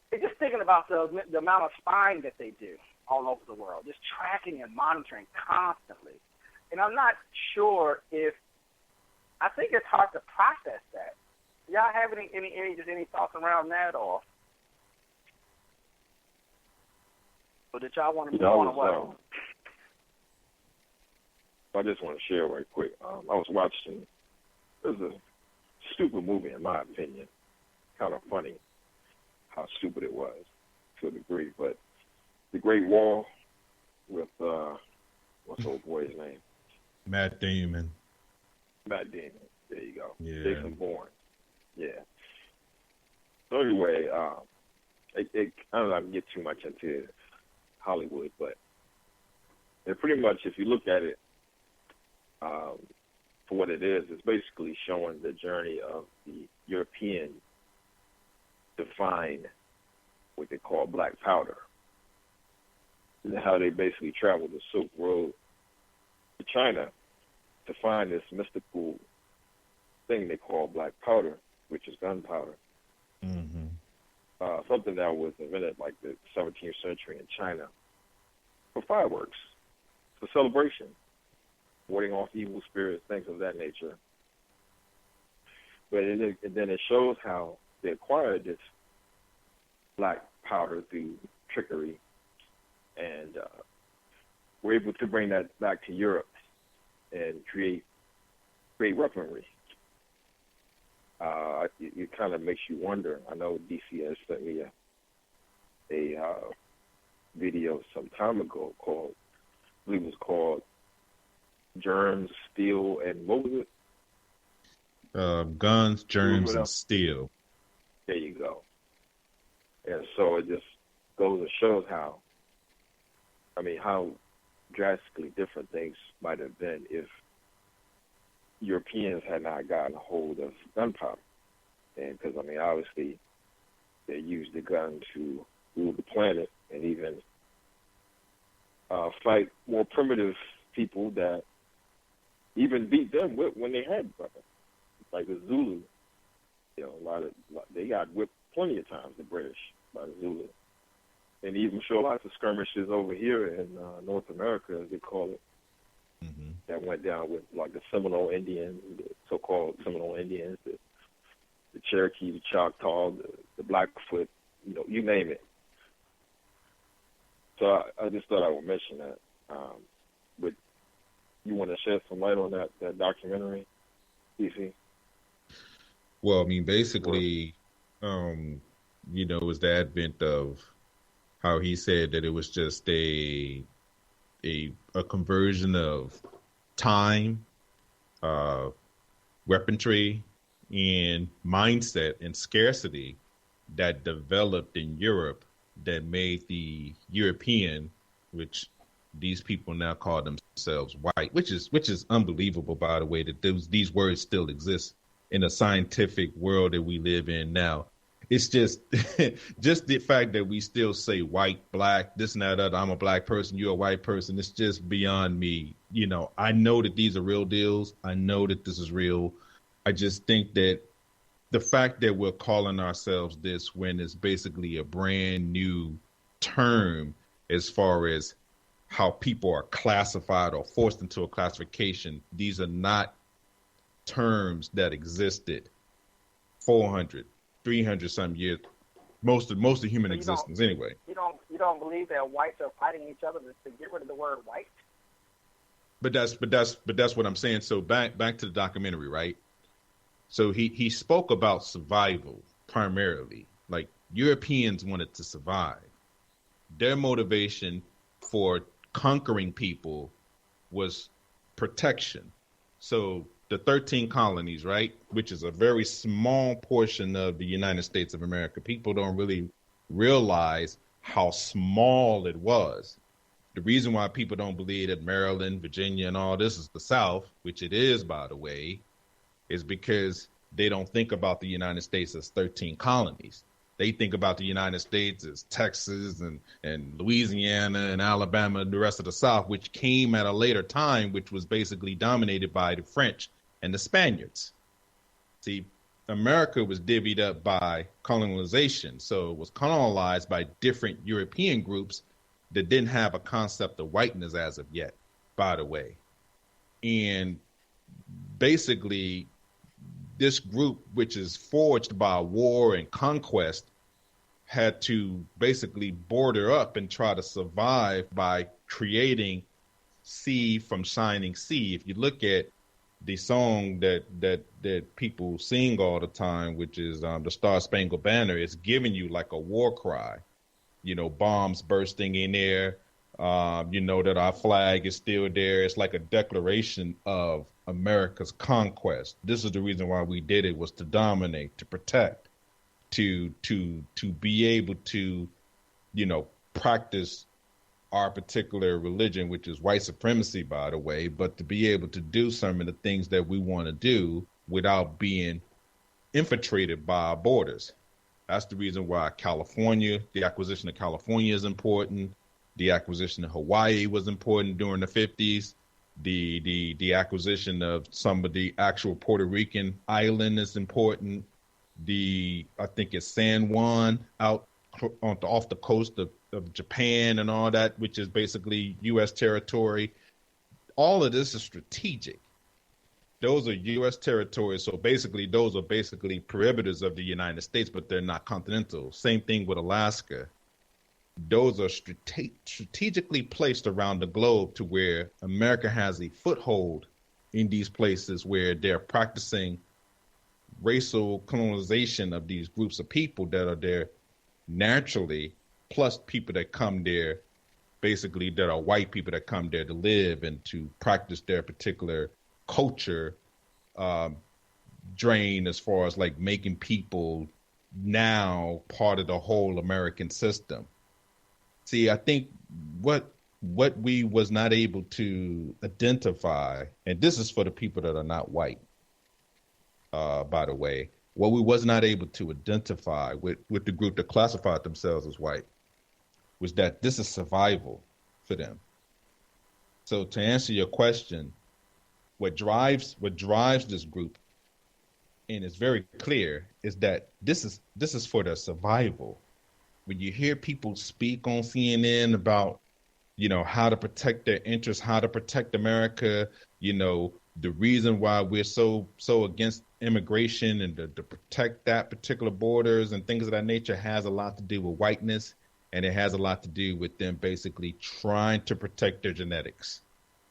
They're just thinking about the amount of spying that they do all over the world, just tracking and monitoring constantly. And I'm not sure I think it's hard to process that. Y'all have any thoughts around that, or did y'all want to move on away? I just want to share right quick. I was watching. It was a stupid movie, in my opinion. Kind of funny how stupid it was to a degree. But The Great Wall with what's the old boy's name? Matt Damon. Matt Damon. There you go. Yeah. Jason Bourne. Yeah. So anyway, I don't know if I can get too much into Hollywood, but it pretty much, if you look at it for what it is, it's basically showing the journey of the European to find what they call black powder, and how they basically traveled the Silk Road to China to find this mystical thing they call black powder, which is gunpowder. Mm-hmm. Something that was invented like the 17th century in China for fireworks, for celebration, warding off evil spirits, things of that nature. But then it shows how they acquired this black powder through trickery, and were able to bring that back to Europe and create weaponry. It kind of makes you wonder. I know DC has sent me a video some time ago called, I believe it was called Germs, Steel, and what was it? Guns, Germs, and Steel. There you go. And so it just goes and shows how drastically different things might have been if Europeans had not gotten a hold of gunpowder. And because, obviously they used the gun to rule the planet and even fight more primitive people that even beat them when they had weapons. Like the Zulu, they got whipped plenty of times, the British, by the Zulu. And even show lots of skirmishes over here in North America, as they call it, mm-hmm. that went down with like the Seminole Indians, the so-called Seminole Indians, the Cherokee, the Choctaw, the Blackfoot, you name it. So I just thought I would mention that. But you want to shed some light on that documentary, DC? Well, basically, it was the advent of how he said that it was just a conversion of time, weaponry, and mindset and scarcity that developed in Europe that made the European, which these people now call themselves white, which is unbelievable, by the way, that these words still exist in a scientific world that we live in now. It's just the fact that we still say white, black, this and that other. I'm a black person, you're a white person. It's just beyond me. I know that these are real deals. I know that this is real. I just think that the fact that we're calling ourselves this when it's basically a brand new term as far as how people are classified or forced into a classification, these are not terms that existed 400, 300 some years, most of human existence anyway. You don't believe that whites are fighting each other to get rid of the word white? But that's what I'm saying. So back to the documentary, right? So he spoke about survival primarily. Like, Europeans wanted to survive. Their motivation for conquering people was protection. So the 13 colonies, right, which is a very small portion of the United States of America. People don't really realize how small it was. The reason why people don't believe that Maryland, Virginia, and all this is the South, which it is, by the way, is because they don't think about the United States as 13 colonies. They think about the United States as Texas and Louisiana and Alabama and the rest of the South, which came at a later time, which was basically dominated by the French and the Spaniards. See, America was divvied up by colonization, so it was colonized by different European groups that didn't have a concept of whiteness as of yet, by the way. And basically, this group, which is forged by war and conquest, had to basically border up and try to survive by creating sea from shining sea. If you look at the song that people sing all the time, which is the Star Spangled Banner, it's giving you like a war cry. You know, bombs bursting in air, you know, that our flag is still there. It's like a declaration of America's conquest. This is the reason why we did it, was to dominate, to protect, to be able to, you know, practice our particular religion, which is white supremacy, by the way, but to be able to do some of the things that we want to do without being infiltrated by our borders. That's the reason why California, the acquisition of California is important. The acquisition of Hawaii was important during the 50s. The acquisition of some of the actual Puerto Rican island is important. I think it's San Juan out off the coast of Japan and all that, which is basically U.S. territory. All of this is strategic. Those are U.S. territories, so basically those are basically perimeters of the United States, but they're not continental. Same thing with Alaska. Those are strategically placed around the globe to where America has a foothold in these places where they're practicing racial colonization of these groups of people that are there naturally, plus people that come there, basically that are white people that come there to live and to practice their particular culture, drain as far as like making people now part of the whole American system. See, I think what we was not able to identify, and this is for the people that are not white, by the way, what we was not able to identify with the group that classified themselves as white was that this is survival for them. So to answer your question, what drives this group, and it's very clear, is that this is for their survival. When you hear people speak on CNN about, you know, how to protect their interests, how to protect America, you know, the reason why we're so against immigration and to protect that particular borders and things of that nature has a lot to do with whiteness, and it has a lot to do with them basically trying to protect their genetics.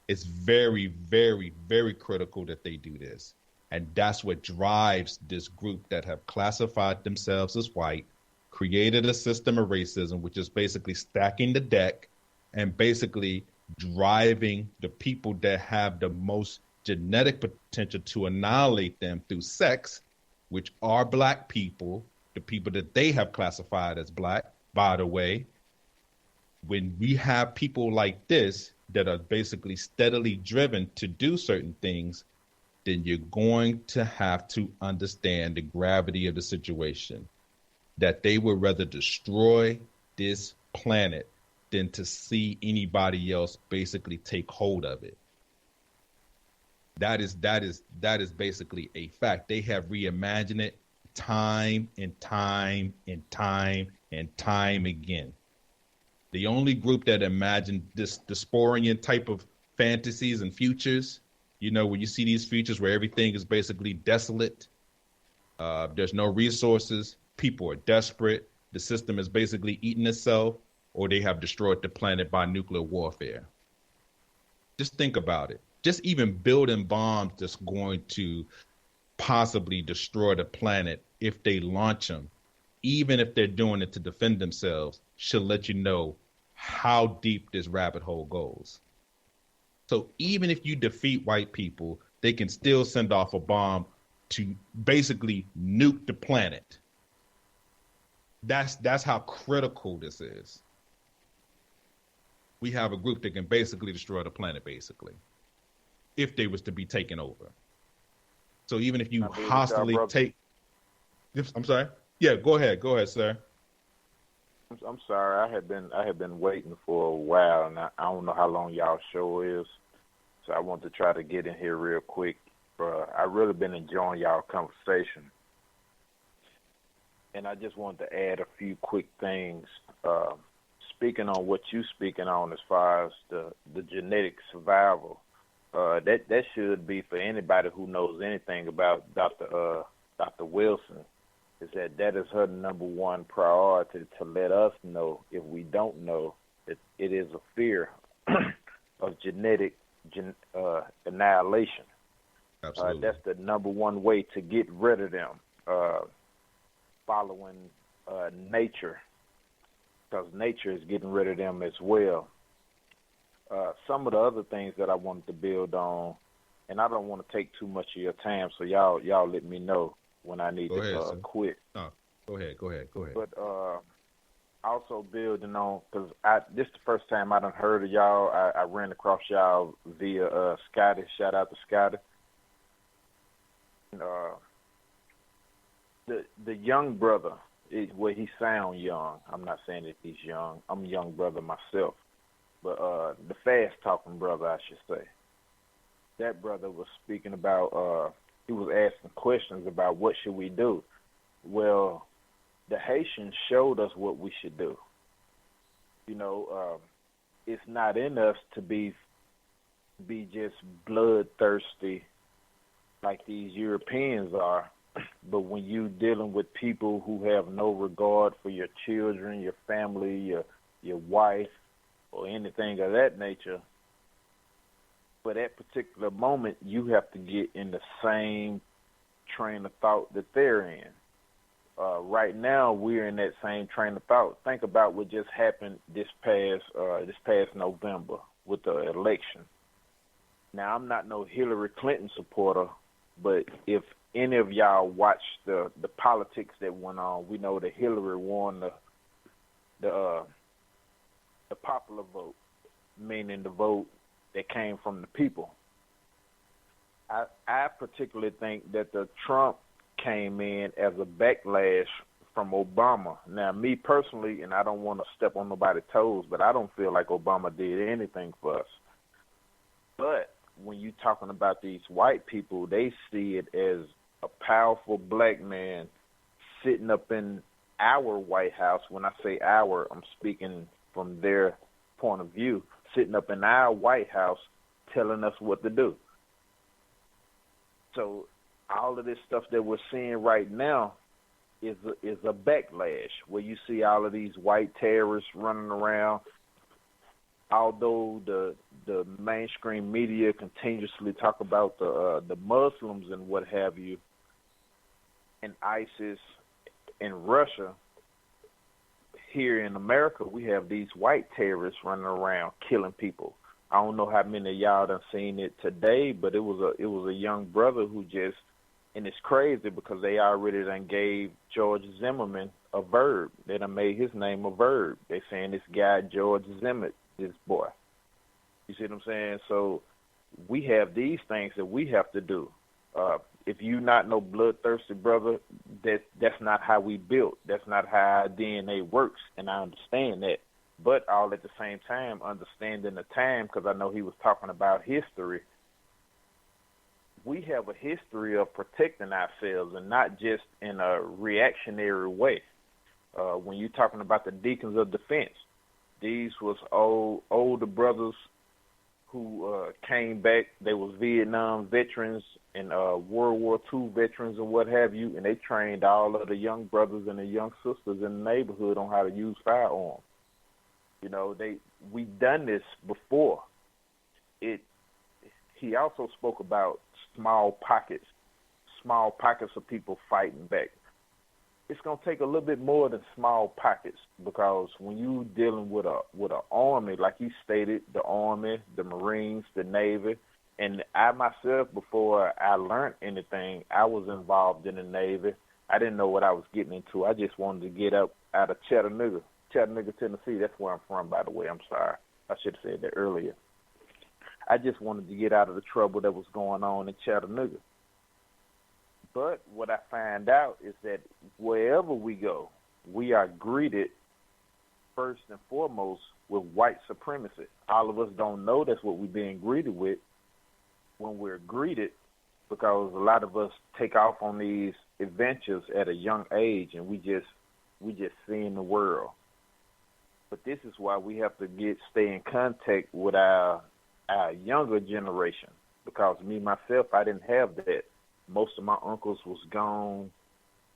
It's very, very, very critical that they do this. And that's what drives this group that have classified themselves as white, created a system of racism, which is basically stacking the deck and basically driving the people that have the most genetic potential to annihilate them through sex, which are black people, the people that they have classified as black, by the way. When we have people like this that are basically steadily driven to do certain things, then you're going to have to understand the gravity of the situation, that they would rather destroy this planet than to see anybody else basically take hold of it. That is basically a fact. They have reimagined it time and time and time and time again. The only group that imagined this dysphoria type of fantasies and futures, when you see these futures where everything is basically desolate, there's no resources, people are desperate, the system is basically eating itself, or they have destroyed the planet by nuclear warfare. Just think about it. Just even building bombs that's going to possibly destroy the planet if they launch them, even if they're doing it to defend themselves, should let you know how deep this rabbit hole goes. So even if you defeat white people, they can still send off a bomb to basically nuke the planet. That's how critical this is. We have a group that can basically destroy the planet, basically, if they was to be taken over. So even if you hostily take... I'm sorry? Yeah, go ahead, sir. I'm sorry. I had been waiting for a while, and I don't know how long y'all show is, so I want to try to get in here real quick. I really been enjoying y'all conversation, and I just wanted to add a few quick things. Speaking on what you speaking on as far as the genetic survival, that should be for anybody who knows anything about Dr. Wilson. Is that is her number one priority, to let us know, if we don't know, that it is a fear of genetic annihilation. Absolutely. That's the number one way to get rid of them, following nature, because nature is getting rid of them as well. Some of the other things that I wanted to build on, and I don't want to take too much of your time, so y'all let me know when I need to quit. No, go ahead. But also building on, because this is the first time I done heard of y'all. I ran across y'all via Scotty. Shout out to Scotty. The young brother, he sound young. I'm not saying that he's young. I'm a young brother myself. But the fast-talking brother, I should say. That brother was speaking about, he was asking questions about what should we do. Well, the Haitians showed us what we should do. It's not in us to be just bloodthirsty like these Europeans are. But when you dealing with people who have no regard for your children, your family, your wife, or anything of that nature, for that particular moment, you have to get in the same train of thought that they're in. Right now, we're in that same train of thought. Think about what just happened this past November with the election. Now, I'm not no Hillary Clinton supporter, but if any of y'all watched the politics that went on, we know that Hillary won the popular vote, meaning the vote that came from the people. I particularly think that the Trump came in as a backlash from Obama. Now, me personally, and I don't want to step on nobody's toes, but I don't feel like Obama did anything for us. But when you're talking about these white people, they see it as a powerful black man sitting up in our White House. When I say our, I'm speaking from their point of view, sitting up in our White House telling us what to do. So all of this stuff that we're seeing right now is a backlash, where you see all of these white terrorists running around. Although the mainstream media continuously talk about the Muslims and what have you, and ISIS and Russia, here in America we have these white terrorists running around killing people. I don't know how many of y'all done seen it today, but it was a young brother who just, and it's crazy because they already done gave George Zimmerman a verb. They done made his name a verb. They saying this guy George Zimmerman, this boy. You see what I'm saying? So we have these things that we have to do. If you not no bloodthirsty brother, that's not how we built. That's not how our DNA works, and I understand that. But all at the same time, understanding the time, because I know he was talking about history, we have a history of protecting ourselves and not just in a reactionary way. When you're talking about the Deacons of Defense, these was older brothers who came back. They was Vietnam veterans and World War II veterans and what have you, and they trained all of the young brothers and the young sisters in the neighborhood on how to use firearms. You know, we've done this before. He also spoke about small pockets of people fighting back. It's gonna take a little bit more than small pockets, because when you dealing with an army, like you stated, the Army, the Marines, the Navy, and I myself, before I learned anything, I was involved in the Navy. I didn't know what I was getting into. I just wanted to get up out of Chattanooga, Tennessee. That's where I'm from, by the way. I'm sorry. I should have said that earlier. I just wanted to get out of the trouble that was going on in Chattanooga. But what I find out is that wherever we go, we are greeted first and foremost with white supremacy. All of us don't know that's what we're being greeted with when we're greeted, because a lot of us take off on these adventures at a young age, and we just seeing the world. But this is why we have to stay in contact with our younger generation, because me myself, I didn't have that. Most of my uncles was gone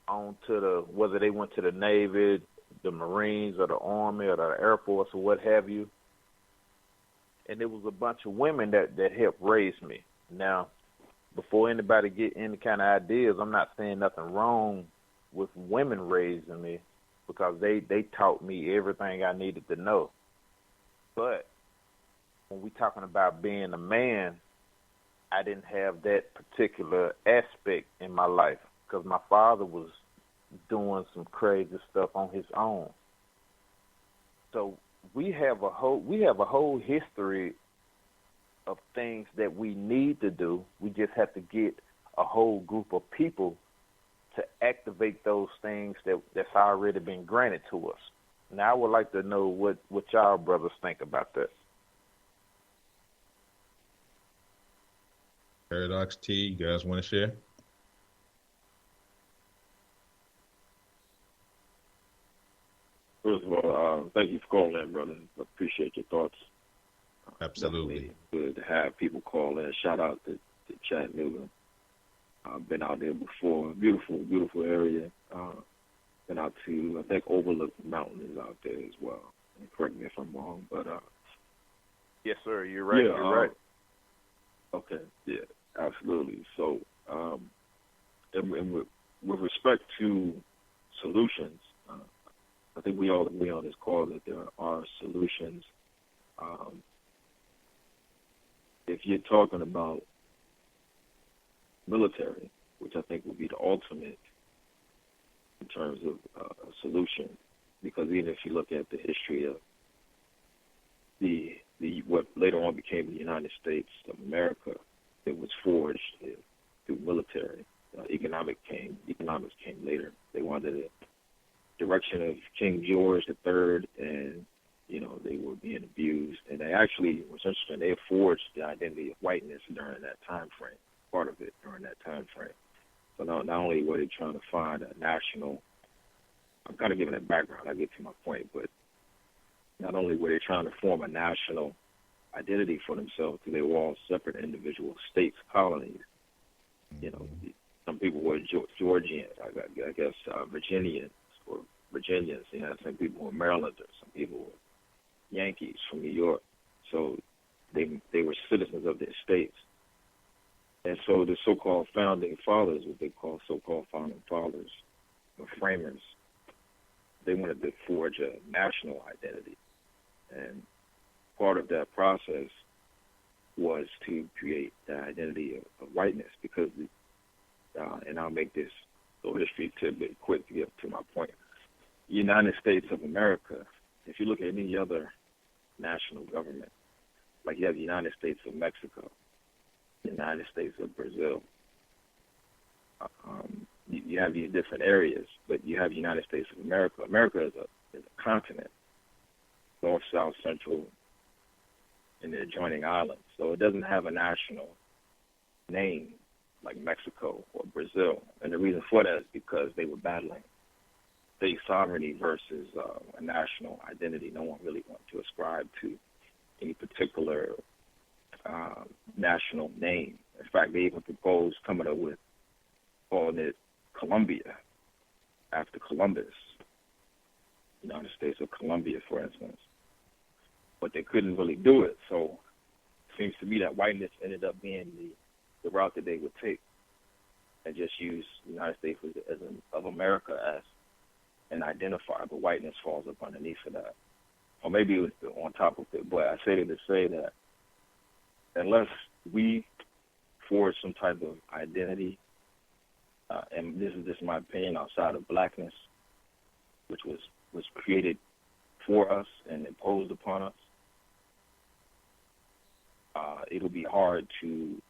on to whether they went to the Navy, the Marines, or the Army, or the Air Force, or what have you. And there was a bunch of women that helped raise me. Now, before anybody get any kind of ideas, I'm not saying nothing wrong with women raising me, because they taught me everything I needed to know. But when we're talking about being a man, I didn't have that particular aspect in my life, because my father was doing some crazy stuff on his own. So we have a whole history of things that we need to do. We just have to get a whole group of people to activate those things that's already been granted to us. Now I would like to know what y'all brothers think about that. Paradox T, you guys want to share? First of all, thank you for calling in, brother. I appreciate your thoughts. Absolutely. Good to have people call in. Shout out to Chattanooga. I've been out there before. Beautiful, beautiful area. Been out to, I think, Overlook Mountain is out there as well. Correct me if I'm wrong, but yes, sir. You're right. Yeah, you're right. Okay. Yeah. Absolutely. So, and with respect to solutions, I think we all agree on this call that there are solutions. If you're talking about military, which I think would be the ultimate in terms of a solution, because even if you look at the history of the what later on became the United States of America, it was forged through military. Economics came later. They wanted the direction of King George III, and they were being abused. And they actually, what's interesting, they forged the identity of whiteness during that time frame. Part of it during that time frame. So not only were they trying to find a national, I'm kind of giving that background. I get to my point, but not only were they trying to form a national identity for themselves, because they were all separate individual states, colonies. Some people were Georgians, I guess Virginians or Virginians. Some people were Marylanders, some people were Yankees from New York. So they were citizens of their states. And so the so-called founding fathers, what they call so-called founding fathers or framers, they wanted to forge a national identity. And part of that process was to create the identity of whiteness, because, and I'll make this little history tidbit quick to get to my point. The United States of America, if you look at any other national government, like you have the United States of Mexico, the United States of Brazil, you have these different areas, but you have the United States of America. America is a continent, north, south, central, and the adjoining islands. So it doesn't have a national name like Mexico or Brazil. And the reason for that is because they were battling state sovereignty versus a national identity. No one really wanted to ascribe to any particular national name. In fact, they even proposed coming up with calling it Colombia after Columbus, United States of Colombia, for instance. But they couldn't really do it. So it seems to me that whiteness ended up being the route that they would take and just use the United States of America as an identifier, but whiteness falls up underneath of that. Or maybe it was on top of it, but I say it to say that unless we forge some type of identity, and this is just my opinion, outside of blackness, which was created for us and imposed upon us, it'll be hard to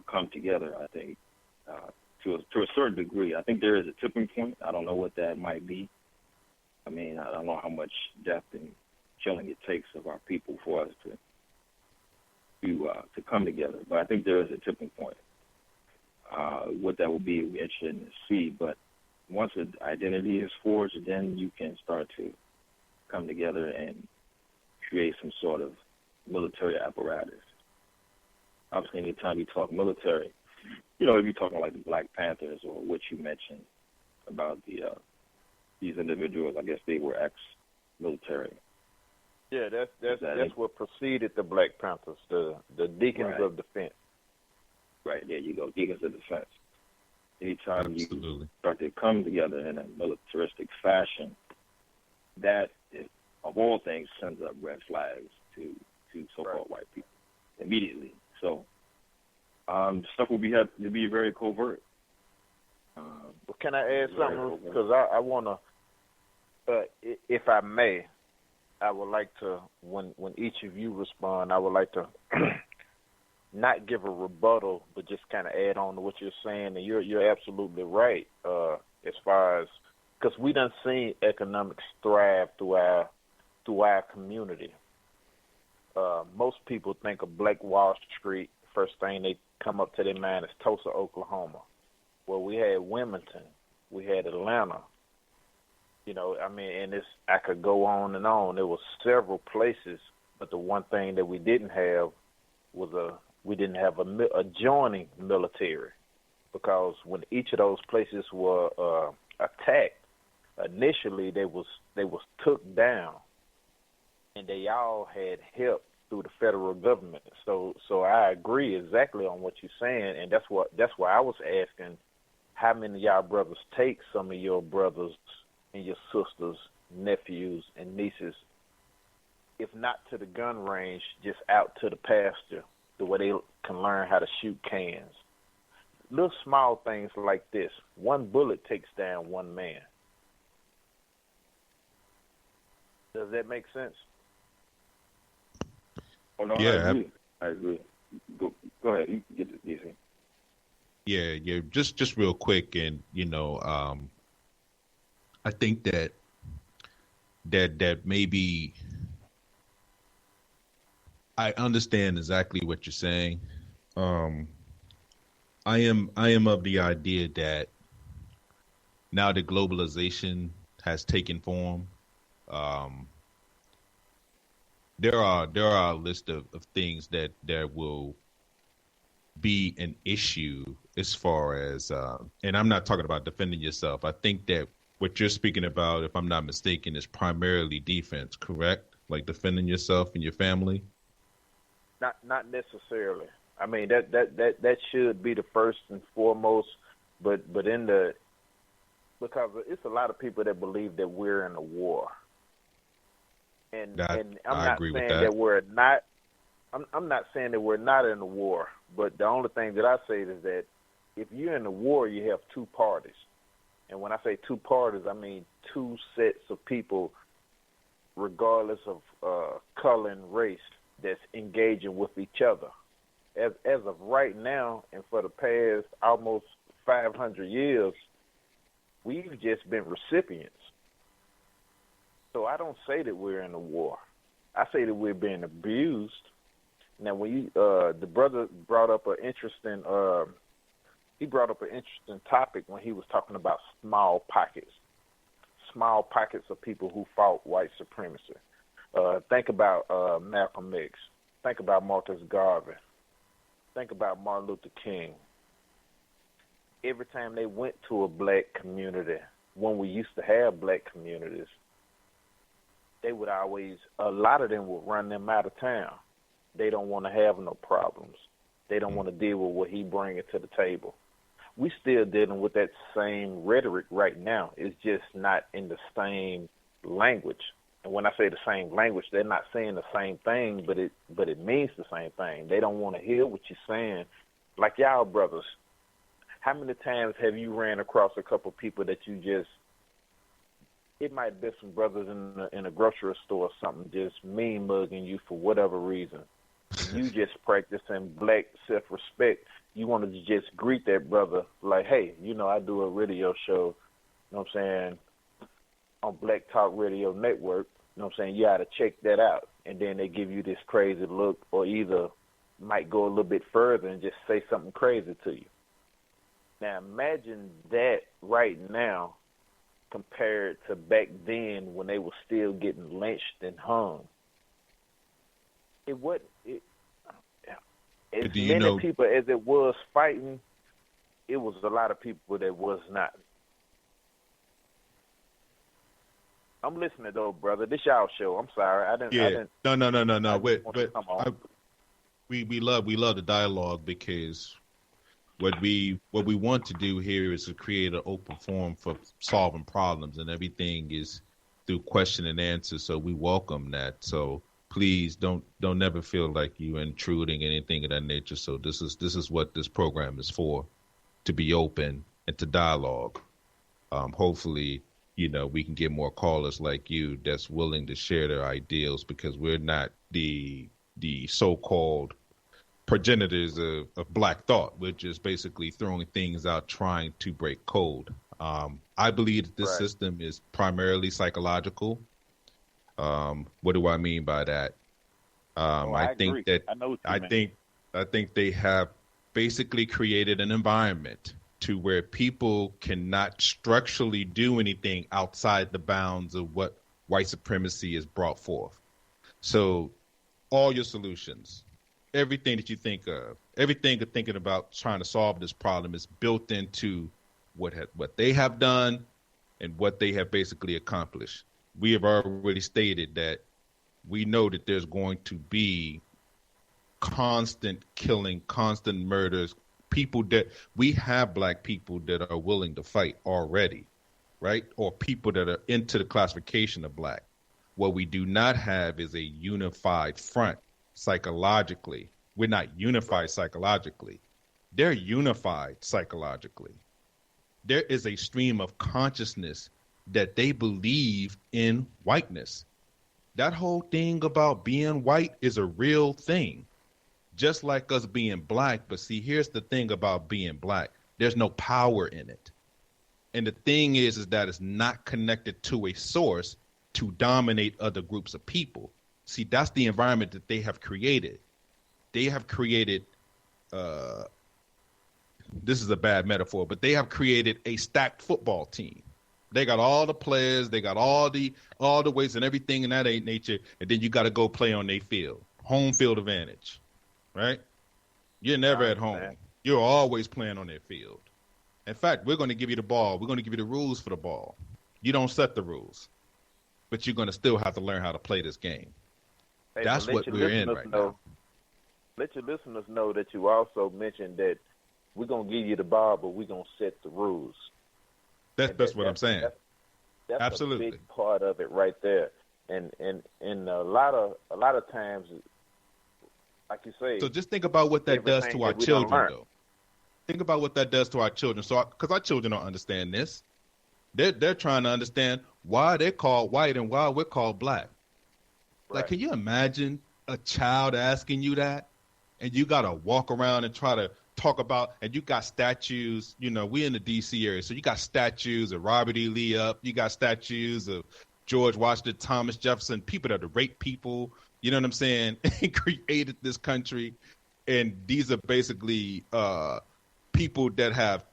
come together, I think, to a certain degree. I think there is a tipping point. I don't know what that might be. I mean, I don't know how much death and killing it takes of our people for us to come together. But I think there is a tipping point. What that will be, we're interested to see. But once an identity is forged, then you can start to come together and create some sort of military apparatus. Obviously, anytime you talk military, if you're talking like the Black Panthers or what you mentioned about these individuals, I guess they were ex-military. Yeah, that's what preceded the Black Panthers, the Deacons of Defense. Right, there you go, Deacons of Defense. Anytime you start to come together in a militaristic fashion, that, of all things, sends up red flags to so-called white people immediately. So stuff will have to be very covert. Well, can I add something? Because I want to, if I may, I would like to, when each of you respond, I would like to not give a rebuttal, but just kind of add on to what you're saying. And you're absolutely right as far as, because we done seen economics thrive through our community. Most people think of Black Wall Street. First thing they come up to their mind is Tulsa, Oklahoma. Well, we had Wilmington, we had Atlanta. And I could go on and on. There were several places, but the one thing that we didn't have was a adjoining military, because when each of those places were attacked, initially they was took down, and they all had help through the federal government. So I agree exactly on what you're saying, and that's why I was asking, how many of y'all brothers take some of your brothers and your sisters, nephews, and nieces, if not to the gun range, just out to the pasture, the way they can learn how to shoot cans. Little small things like this. One bullet takes down one man. Does that make sense? Oh, no, yeah, I agree. Go ahead. You get it, DC. Yeah. Just real quick, and I think that maybe I understand exactly what you're saying. I am of the idea that now that globalization has taken form, there are a list of things that will be an issue as far as, and I'm not talking about defending yourself. I think that what you're speaking about, if I'm not mistaken, is primarily defense, correct? Like defending yourself and your family? Not necessarily. I mean, that should be the first and foremost, but because it's a lot of people that believe that we're in a war. And I'm not saying that we're not. I'm not saying that we're not in a war, but the only thing that I say is that if you're in a war, you have two parties. And when I say two parties, I mean two sets of people, regardless of color and race, that's engaging with each other. As of right now, and for the past almost 500 years, we've just been recipients. So I don't say that we're in a war. I say that we're being abused. Now, when the brother brought up an interesting he brought up an interesting topic when he was talking about small pockets of people who fought white supremacy. Think about Malcolm X. Think about Marcus Garvey. Think about Martin Luther King. Every time they went to a black community, when we used to have black communities, they would always, a lot of them would run them out of town. They don't want to have no problems. They don't want to deal with what he bringing to the table. We still dealing with that same rhetoric right now. It's just not in the same language. And when I say the same language, they're not saying the same thing, but it means the same thing. They don't want to hear what you're saying. Like y'all brothers, how many times have you ran across a couple people that you just, it might be some brothers in a grocery store or something just mean mugging you for whatever reason. You just practicing black self-respect. You wanted to just greet that brother like, hey, I do a radio show, what I'm saying, on Black Talk Radio Network, what I'm saying, you got to check that out. And then they give you this crazy look, or either might go a little bit further and just say something crazy to you. Now imagine that right now compared to back then when they were still getting lynched and hung. As many people as it was fighting, it was a lot of people that was not. I'm listening though, brother. This y'all show. I'm sorry. I didn't. No. We love the dialogue, because what we want to do here is to create an open forum for solving problems, and everything is through question and answer. So we welcome that. So please don't never feel like you intruding, anything of that nature. So this is what this program is for, to be open and to dialogue. Hopefully, we can get more callers like you that's willing to share their ideals, because we're not the so-called progenitors of black thought. We're just basically throwing things out, trying to break code. I believe that this system is primarily psychological. What do I mean by that? I think they have basically created an environment to where people cannot structurally do anything outside the bounds of what white supremacy has brought forth. So all your solutions, everything that you think of, everything you're thinking about trying to solve this problem is built into what they have done and what they have basically accomplished. We have already stated that we know that there's going to be constant killing, constant murders, people that we have black people that are willing to fight already, right? Or people that are into the classification of black. What we do not have is a unified front psychologically. We're not unified psychologically. They're unified psychologically. There is a stream of consciousness that they believe in whiteness. That whole thing about being white is a real thing, just like us being black. But see, here's the thing about being black. There's no power in it. And the thing is that it's not connected to a source to dominate other groups of people. See, that's the environment that they have created. They have created, this is a bad metaphor, but they have created a stacked football team. They got all the players, they got all the weights and everything in that nature, and then you got to go play on their field. Home field advantage, right? You're never at home. Man. You're always playing on their field. In fact, we're going to give you the ball. We're going to give you the rules for the ball. You don't set the rules, but you're going to still have to learn how to play this game. Hey, that's what we're in right now. Let your listeners know that you also mentioned that we're going to give you the ball, but we're going to set the rules. That's what I'm saying. That's absolutely a big part of it right there. And a lot of times, like you say. So just think about what that does to our children, though. Think about what that does to our children. So, because our children don't understand this, they're trying to understand why they're called white and why we're called black. Right. Like, can you imagine a child asking you that, and you got to walk around and try to talk about, and you got statues, we in the D.C. area, so you got statues of Robert E. Lee up, you got statues of George Washington, Thomas Jefferson, people that have raped people, you know what I'm saying, and created this country, and these are basically people that have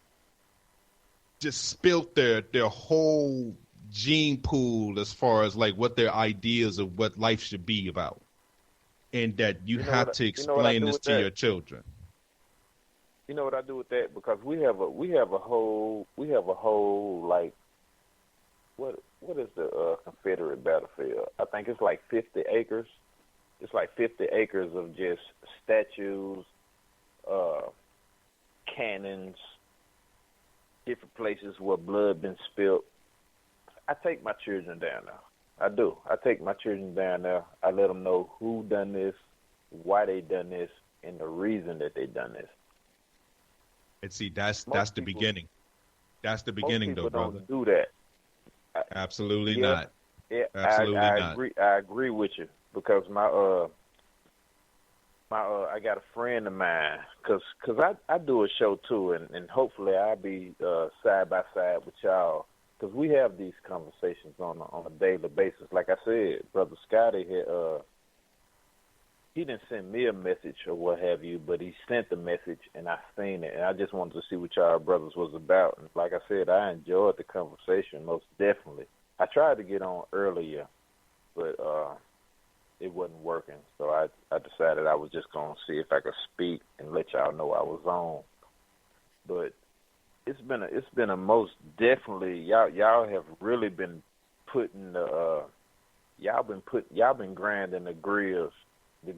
just spilt their whole gene pool as far as like what their ideas of what life should be about, and that you have to explain this to your children. You know what I do with that? Because we have a whole like what is the Confederate battlefield? I think it's like 50 acres. It's like 50 acres of just statues, cannons, different places where blood been spilled. I take my children down there. I do. I take my children down there. I let them know who done this, why they done this, and the reason that they done this. And see, that's the beginning. That's the beginning, though, brother. Don't do that. Absolutely not. Yeah, absolutely I not. I agree with you because I got a friend of mine because I do a show too, and hopefully I'll be side by side with y'all because we have these conversations on a daily basis. Like I said, Brother Scotty he didn't send me a message or what have you, but he sent the message and I seen it, and I just wanted to see what y'all brothers was about. And like I said, I enjoyed the conversation most definitely. I tried to get on earlier, but it wasn't working, so I decided I was just going to see if I could speak and let y'all know I was on. But it's been a most definitely y'all have really been putting y'all been grinding the gears. The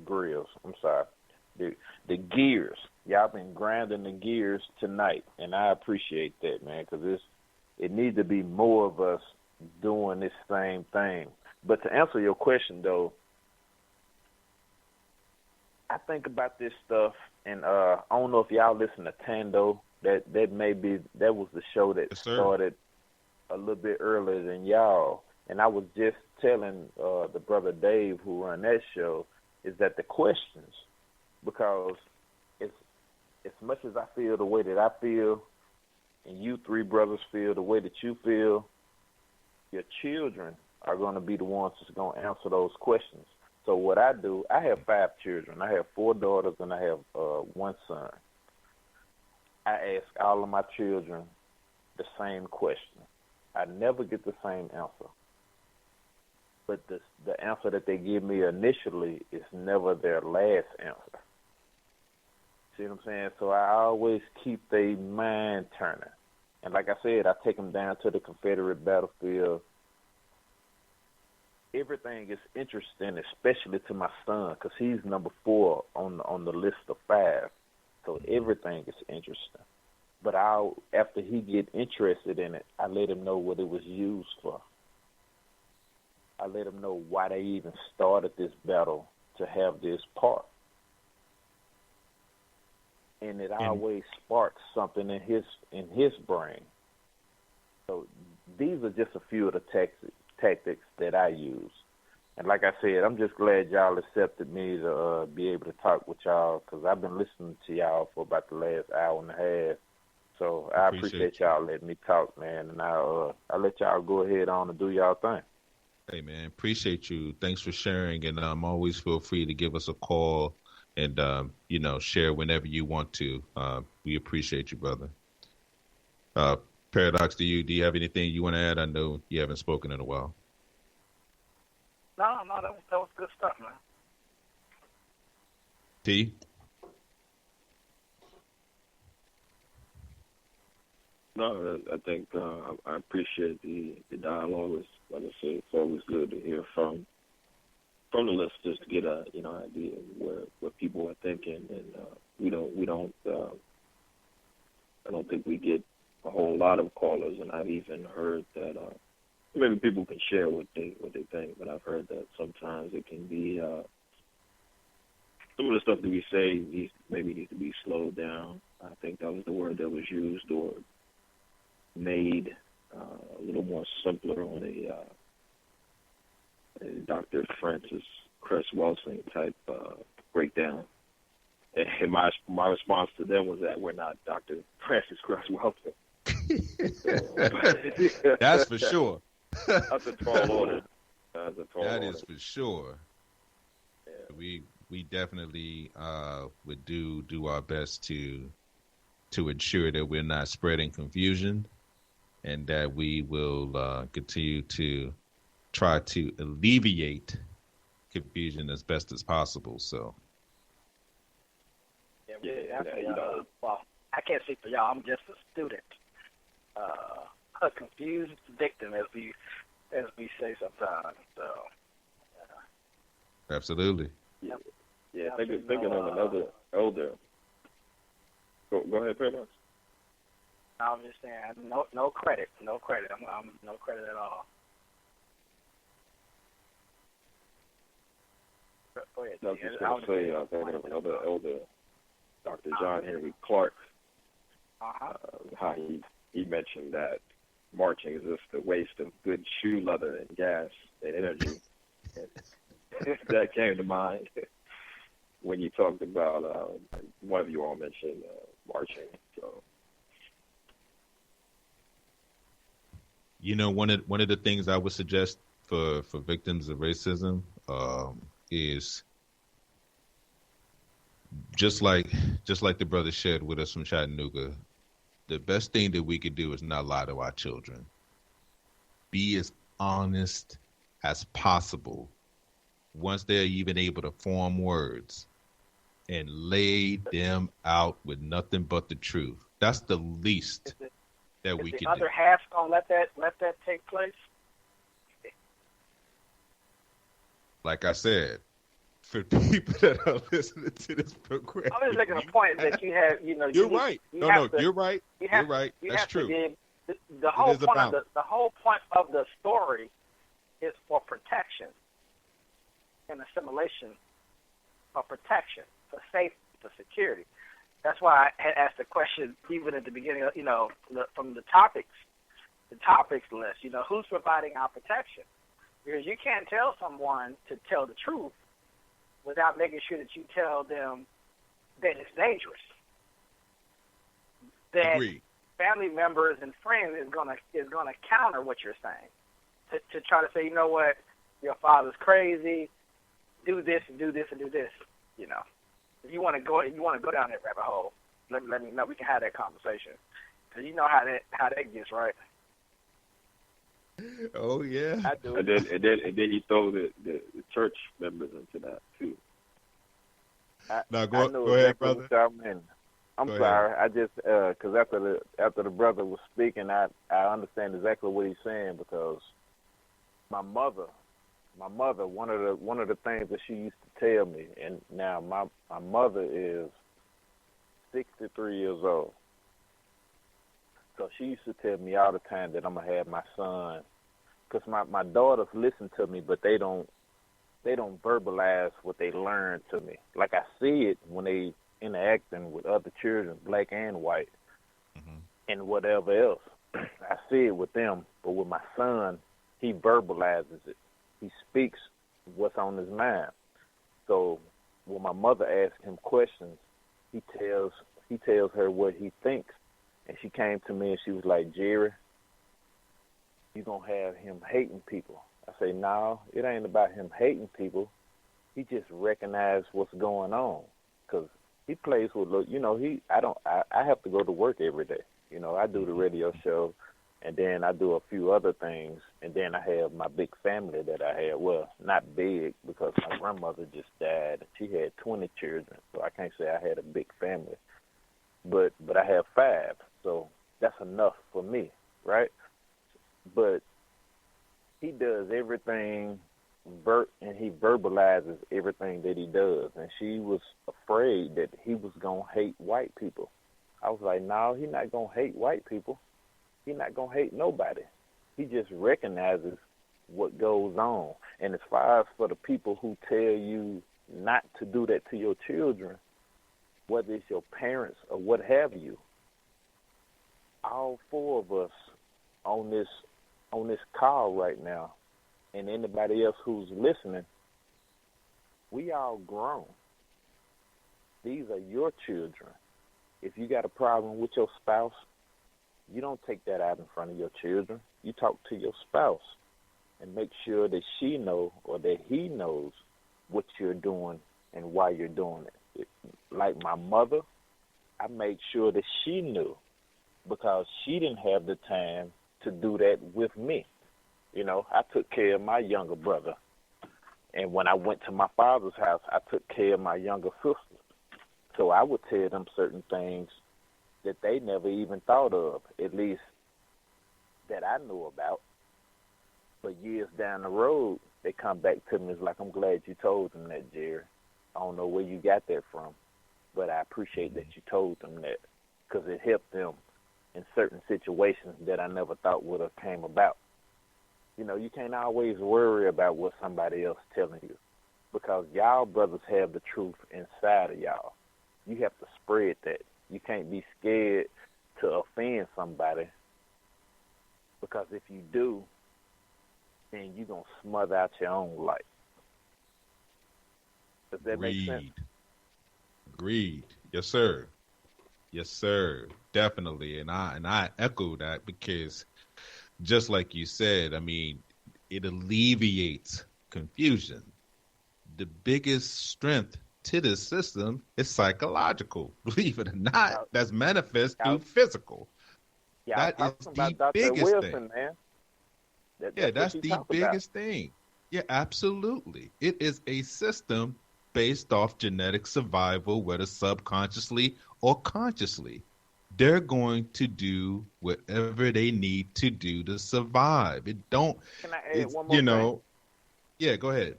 gears. Y'all been grinding the gears tonight, and I appreciate that, man, because it needs to be more of us doing this same thing. But to answer your question, though, I think about this stuff, and I don't know if y'all listen to Tando. That was the show that started a little bit earlier than y'all. And I was just telling the brother Dave who run that show is that the questions, because it's as much as I feel the way that I feel, and you three brothers feel the way that you feel, your children are going to be the ones that's going to answer those questions. So what I do, I have 5 children. I have 4 daughters and I have 1 son. I ask all of my children the same question. I never get the same answer. But the answer that they give me initially is never their last answer. See what I'm saying? So I always keep their mind turning. And like I said, I take them down to the Confederate battlefield. Everything is interesting, especially to my son, because he's number 4 on the list of 5. So everything is interesting. But after he get interested in it, I let him know what it was used for. I let him know why they even started this battle to have this part. And it always sparks something in his brain. So these are just a few of the tactics that I use. And like I said, I'm just glad y'all accepted me to be able to talk with y'all, because I've been listening to y'all for about the last hour and a half. So I appreciate y'all letting me talk, man. And I'll let y'all go ahead on and do y'all thing. Hey, man, appreciate you. Thanks for sharing. And always feel free to give us a call and, share whenever you want to. We appreciate you, brother. Paradox, do you have anything you want to add? I know you haven't spoken in a while. No, that was good stuff, man. T? No, I think I appreciate the dialogue. Like I said, it's always good to hear from the listeners to get a idea of what people are thinking, and I don't think we get a whole lot of callers, and I've even heard that maybe people can share what they think, but I've heard that sometimes it can be some of the stuff that we say needs to be slowed down. I think that was the word that was used, or made a little more simpler on a Dr. Francis Cress Welsing type breakdown. And my response to them was that we're not Dr. Francis Cress Welsing. That's for sure. That's a tall order. That is for sure. Yeah. We definitely would do our best to to ensure that we're not spreading confusion, and that we will continue to try to alleviate confusion as best as possible. So, well, I can't speak for y'all. I'm just a student, a confused victim, as we say sometimes. So, absolutely. Yeah. Thinking of another elder. Go ahead, Pedro. I'm just saying, no credit. I'm no credit at all. Go ahead. I was just going to say, thinking of another elder, Dr. John Henry Clark, how he mentioned that marching is just a waste of good shoe leather and gas and energy. That came to mind when you talked about, one of you all mentioned marching. So, one of the things I would suggest for victims of racism is just like the brother shared with us from Chattanooga. The best thing that we could do is not lie to our children. Be as honest as possible once they're even able to form words, and lay them out with nothing but the truth. That's the least that we can do. The other half gonna let that take place? Like I said, for people that are listening to this program, I was making a point that you have, You're right. You're right. You're right. That's true. The whole point of the story is for protection and assimilation, for protection, for safety, for security. That's why I had asked the question even at the beginning, from the topics list, who's providing our protection? Because you can't tell someone to tell the truth without making sure that you tell them that it's dangerous. That Agreed. Family members and friends is gonna counter what you're saying. To try to say, you know what, your father's crazy, do this and do this and do this. If you want to go down that rabbit hole, let me know. We can have that conversation. Cause you know how that gets, right? Oh yeah, I do. And then you throw the church members into that too. Now go ahead, brother. I'm sorry. I just because after the brother was speaking, I understand exactly what he's saying, because my mother, one of the things that she used to tell me, and now my mother is 63 years old. So she used to tell me all the time that I'm gonna have my son, because my daughters listen to me, but they don't verbalize what they learn to me. Like I see it when they interacting with other children, black and white, and whatever else. I see it with them, but with my son, he verbalizes it. He speaks what's on his mind. So when my mother asks him questions, he tells her what he thinks. And she came to me and she was like, Jerry, you're going to have him hating people. I say, no, it ain't about him hating people. He just recognizes what's going on. Because he plays with, I have to go to work every day. I do the radio show, and then I do a few other things, and then I have my big family that I have. Well, not big, because my grandmother just died. She had 20 children, so I can't say I had a big family. But I have 5, so that's enough for me, right? But he does everything, and he verbalizes everything that he does. And she was afraid that he was going to hate white people. I was like, no, he's not going to hate white people. He's not going to hate nobody. He just recognizes what goes on. And as far as for the people who tell you not to do that to your children, whether it's your parents or what have you, all 4 of us on this call right now, and anybody else who's listening, we all grown. These are your children. If you got a problem with your spouse, you don't take that out in front of your children. You talk to your spouse and make sure that she knows or that he knows what you're doing and why you're doing it. Like my mother, I made sure that she knew, because she didn't have the time to do that with me. You know, I took care of my younger brother. And when I went to my father's house, I took care of my younger sister. So I would tell them certain things that they never even thought of, at least that I knew about. But years down the road, they come back to me. It's like, I'm glad you told them that, Jerry. I don't know where you got that from, but I appreciate that you told them that, because it helped them in certain situations that I never thought would have came about. You know, you can't always worry about what somebody else telling you, because y'all brothers have the truth inside of y'all. You have to spread that. You can't be scared to offend somebody, because if you do, then you're going to smother out your own life. Does that make sense? Agreed. Yes, sir. Yes, sir. Definitely. And I echo that, because just like you said, I mean, it alleviates confusion. The biggest strength to this system is psychological. Believe it or not, that's manifest through physical. Yeah, that is the Dr. biggest Wilson, thing. Man. That's the biggest thing. Yeah, absolutely. It is a system based off genetic survival, whether subconsciously or consciously. They're going to do whatever they need to do to survive. It don't. Can I add one more thing? Yeah, go ahead.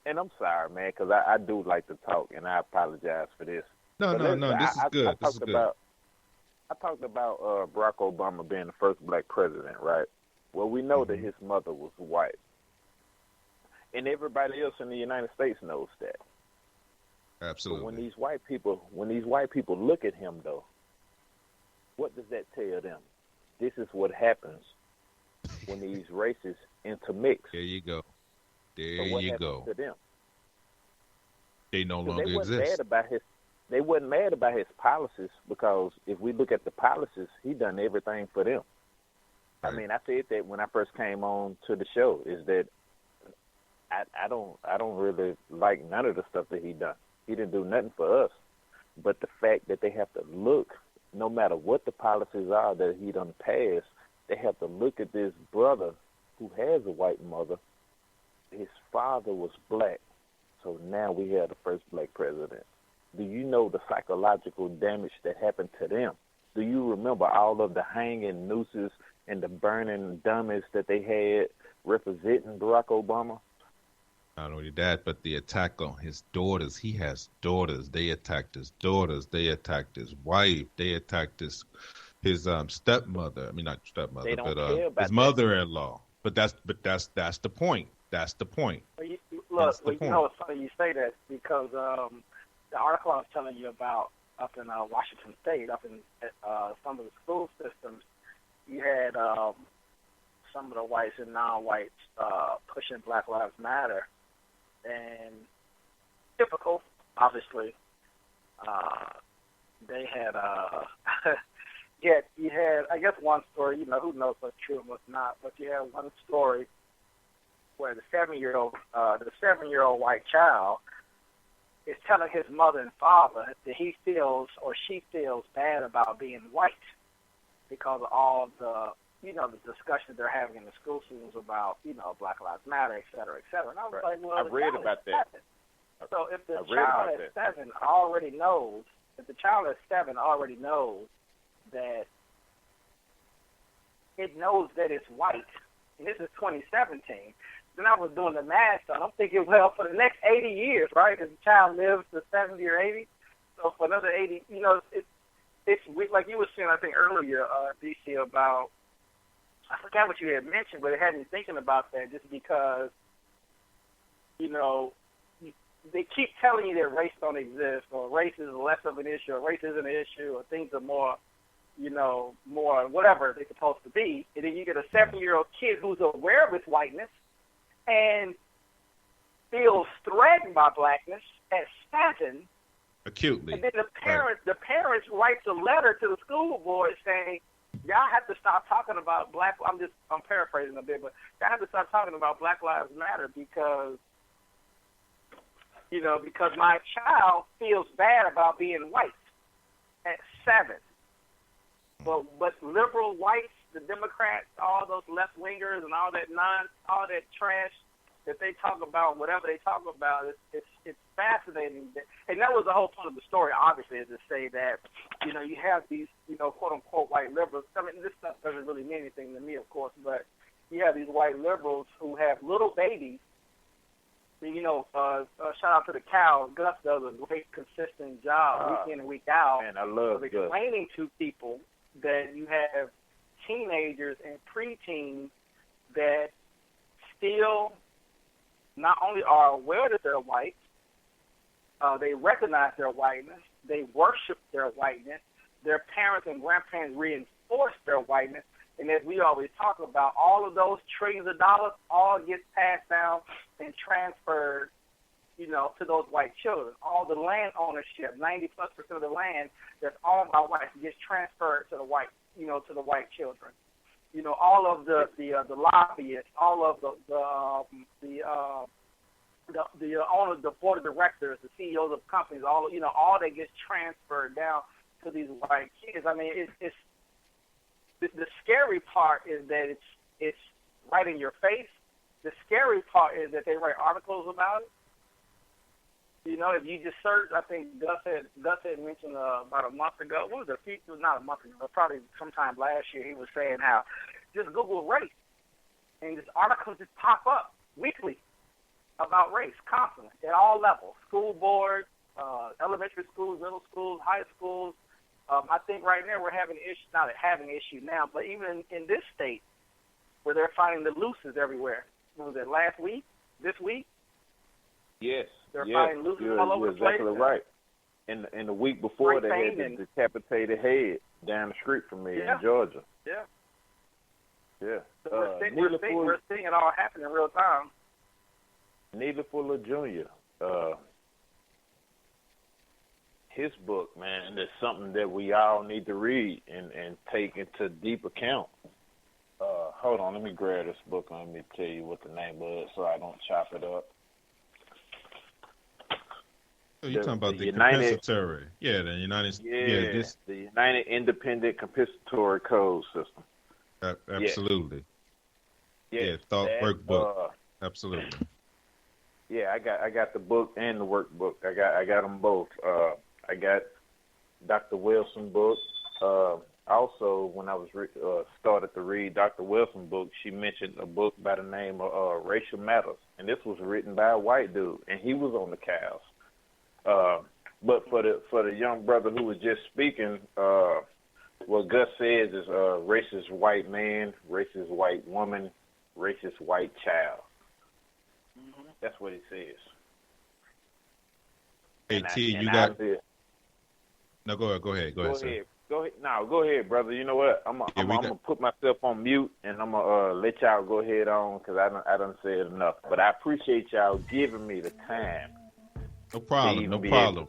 And I'm sorry, man, because I do like to talk, and I apologize for this. No, this is good. This is good. I talked about Barack Obama being the first black president, right? Well, we know that his mother was white. And everybody else in the United States knows that. Absolutely. But when these white people look at him, though, what does that tell them? This is what happens when these races intermix. There you go. So what happens to them? They no longer exist. They wasn't mad about his policies, because if we look at the policies, he done everything for them. Right. I mean, I said that when I first came on to the show, is that I don't really like none of the stuff that he done. He didn't do nothing for us. But the fact that they have to look, no matter what the policies are that he done passed, they have to look at this brother who has a white mother. His father was black, so now we have the first black president. Do you know the psychological damage that happened to them? Do you remember all of the hanging nooses and the burning dummies that they had representing Barack Obama? Not only that, but the attack on his daughters. He has daughters. They attacked his daughters. They attacked his wife. They attacked his stepmother. I mean, not stepmother, but his mother-in-law. But that's the point. That's the point. You know, it's funny you say that, because the article I was telling you about up in Washington State, up in some of the school systems, you had some of the whites and non-whites pushing Black Lives Matter, and typical, obviously, they had you had, I guess, one story. You know, who knows what's true and what's not, but you had one story where the 7-year-old white child is telling his mother and father that he feels or she feels bad about being white because of all the, you know, the discussions they're having in the school systems about, you know, Black Lives Matter, et cetera, et cetera. And I was like, well, I've read about that. So if the child at 7 already knows, that it knows that it's white, and this is 2017, then I was doing the math, so I'm thinking, well, for the next 80 years, right, because the child lives to 70 or 80, so for another 80, you know, it's like you were saying, I think, earlier, DC, about, I forgot what you had mentioned, but it had me thinking about that just because, you know, they keep telling you that race don't exist, or race is less of an issue, or race isn't an issue, or things are more, you know, more whatever they're supposed to be. And then you get a 7-year-old kid who's aware of his whiteness and feels threatened by blackness at 7. Acutely. And then the parents writes a letter to the school board saying, y'all have to stop talking about I'm paraphrasing a bit, but y'all have to stop talking about Black Lives Matter because, you know, because my child feels bad about being white. at 7. But liberal whites, the Democrats, all those left wingers, and all that trash that they talk about, whatever they talk about, it's fascinating. And that was the whole point of the story, obviously, is to say that, you know, you have these, you know, quote unquote white liberals. I mean, this stuff doesn't really mean anything to me, of course, but you have these white liberals who have little babies. You know, shout out to the cow. Gus does a great, consistent job week in and week out of explaining to people that you have teenagers and preteens that still not only are aware that they're white, they recognize their whiteness, they worship their whiteness, their parents and grandparents reinforce their whiteness, and as we always talk about, all of those trillions of dollars all gets passed down and transferred, you know, to those white children. All the land ownership, 90+% of the land that's owned by whites gets transferred to the white, you know, to the white children. You know, all of the lobbyists, all of the owners, the board of directors, the CEOs of companies, all that gets transferred down to these white kids. I mean, it's the scary part is that it's right in your face. The scary part is that they write articles about it. You know, if you just search, I think Gus had mentioned about a month ago. What was it? Not a month ago, probably sometime last year. He was saying how just Google race, and this articles just pop up weekly about race constantly at all levels: school board, elementary schools, middle schools, high schools. I think right now we're having an issue, not having an issue now, but even in this state where they're finding the looses everywhere. What was it, last week? This week? Yes. They're finding looses all over the place. You're exactly right. And the week before, they had the decapitated head down the street from me in Georgia. Yeah. Yeah. So we're seeing it all happen in real time. Neely Fuller Jr., his book, man, is something that we all need to read and take into deep account. Hold on, let me grab this book and let me tell you what the name is so I don't chop it up. So you're talking about the compensatory. Yeah, the United... the United Independent Compensatory Code System. Absolutely. Yeah, thought workbook. Absolutely. Yeah, I got the book and the workbook. I got them both. I got Dr. Wilson's book. Also, when I was started to read Dr. Wilson's book, she mentioned a book by the name of Racial Matters, and this was written by a white dude, and he was on the cows. But for the young brother who was just speaking, what Gus says is racist white man, racist white woman, racist white child. Mm-hmm. That's what it says. Hey, T, you got... No, go ahead. Go ahead, sir. Go ahead. No, go ahead, brother. You know what? I'm gonna put myself on mute, and I'm gonna let y'all go ahead on because I done said enough. But I appreciate y'all giving me the time. No problem. When y'all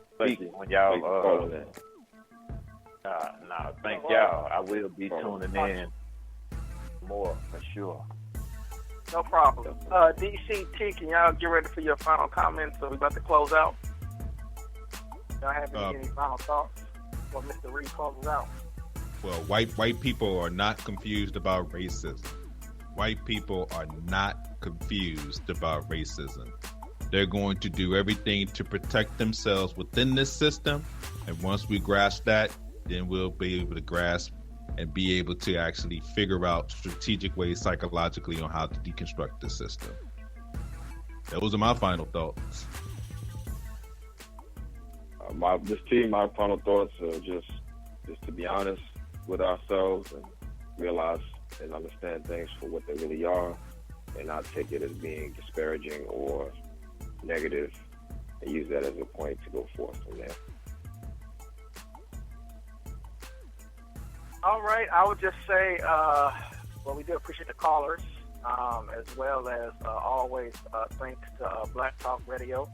thank y'all. I will be tuning in more for sure. No problem. DCT, can y'all get ready for your final comments? So we're about to close out. Y'all have any final thoughts? Or Mr. Reed closes out. Well, white people are not confused about racism. White people are not confused about racism. They're going to do everything to protect themselves within this system. And once we grasp that, then we'll be able to grasp and be able to actually figure out strategic ways psychologically on how to deconstruct the system. Those are my final thoughts. My final thoughts are just to be honest with ourselves and realize and understand things for what they really are and not take it as being disparaging or negative and use that as a point to go forth from there. All right. I would just say, we do appreciate the callers, as well as always, thanks to Black Talk Radio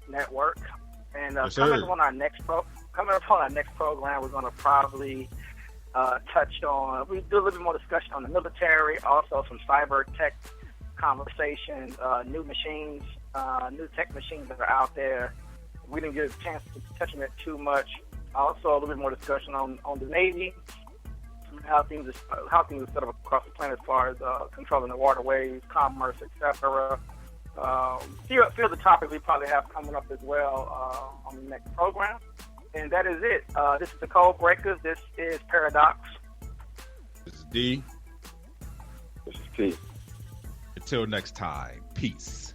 Network. And coming up on our next program, we're going to probably we do a little bit more discussion on the military, also some cyber tech conversations, new machines, new tech machines that are out there. We didn't get a chance to touch on it too much. Also, a little bit more discussion on the Navy, how things are set up across the planet as far as controlling the waterways, commerce, etc. Few of the topics we probably have coming up as well on the next program. And that is it. This is the Code Breakers. This is Paradox. This is D. This is P. Until next time, peace.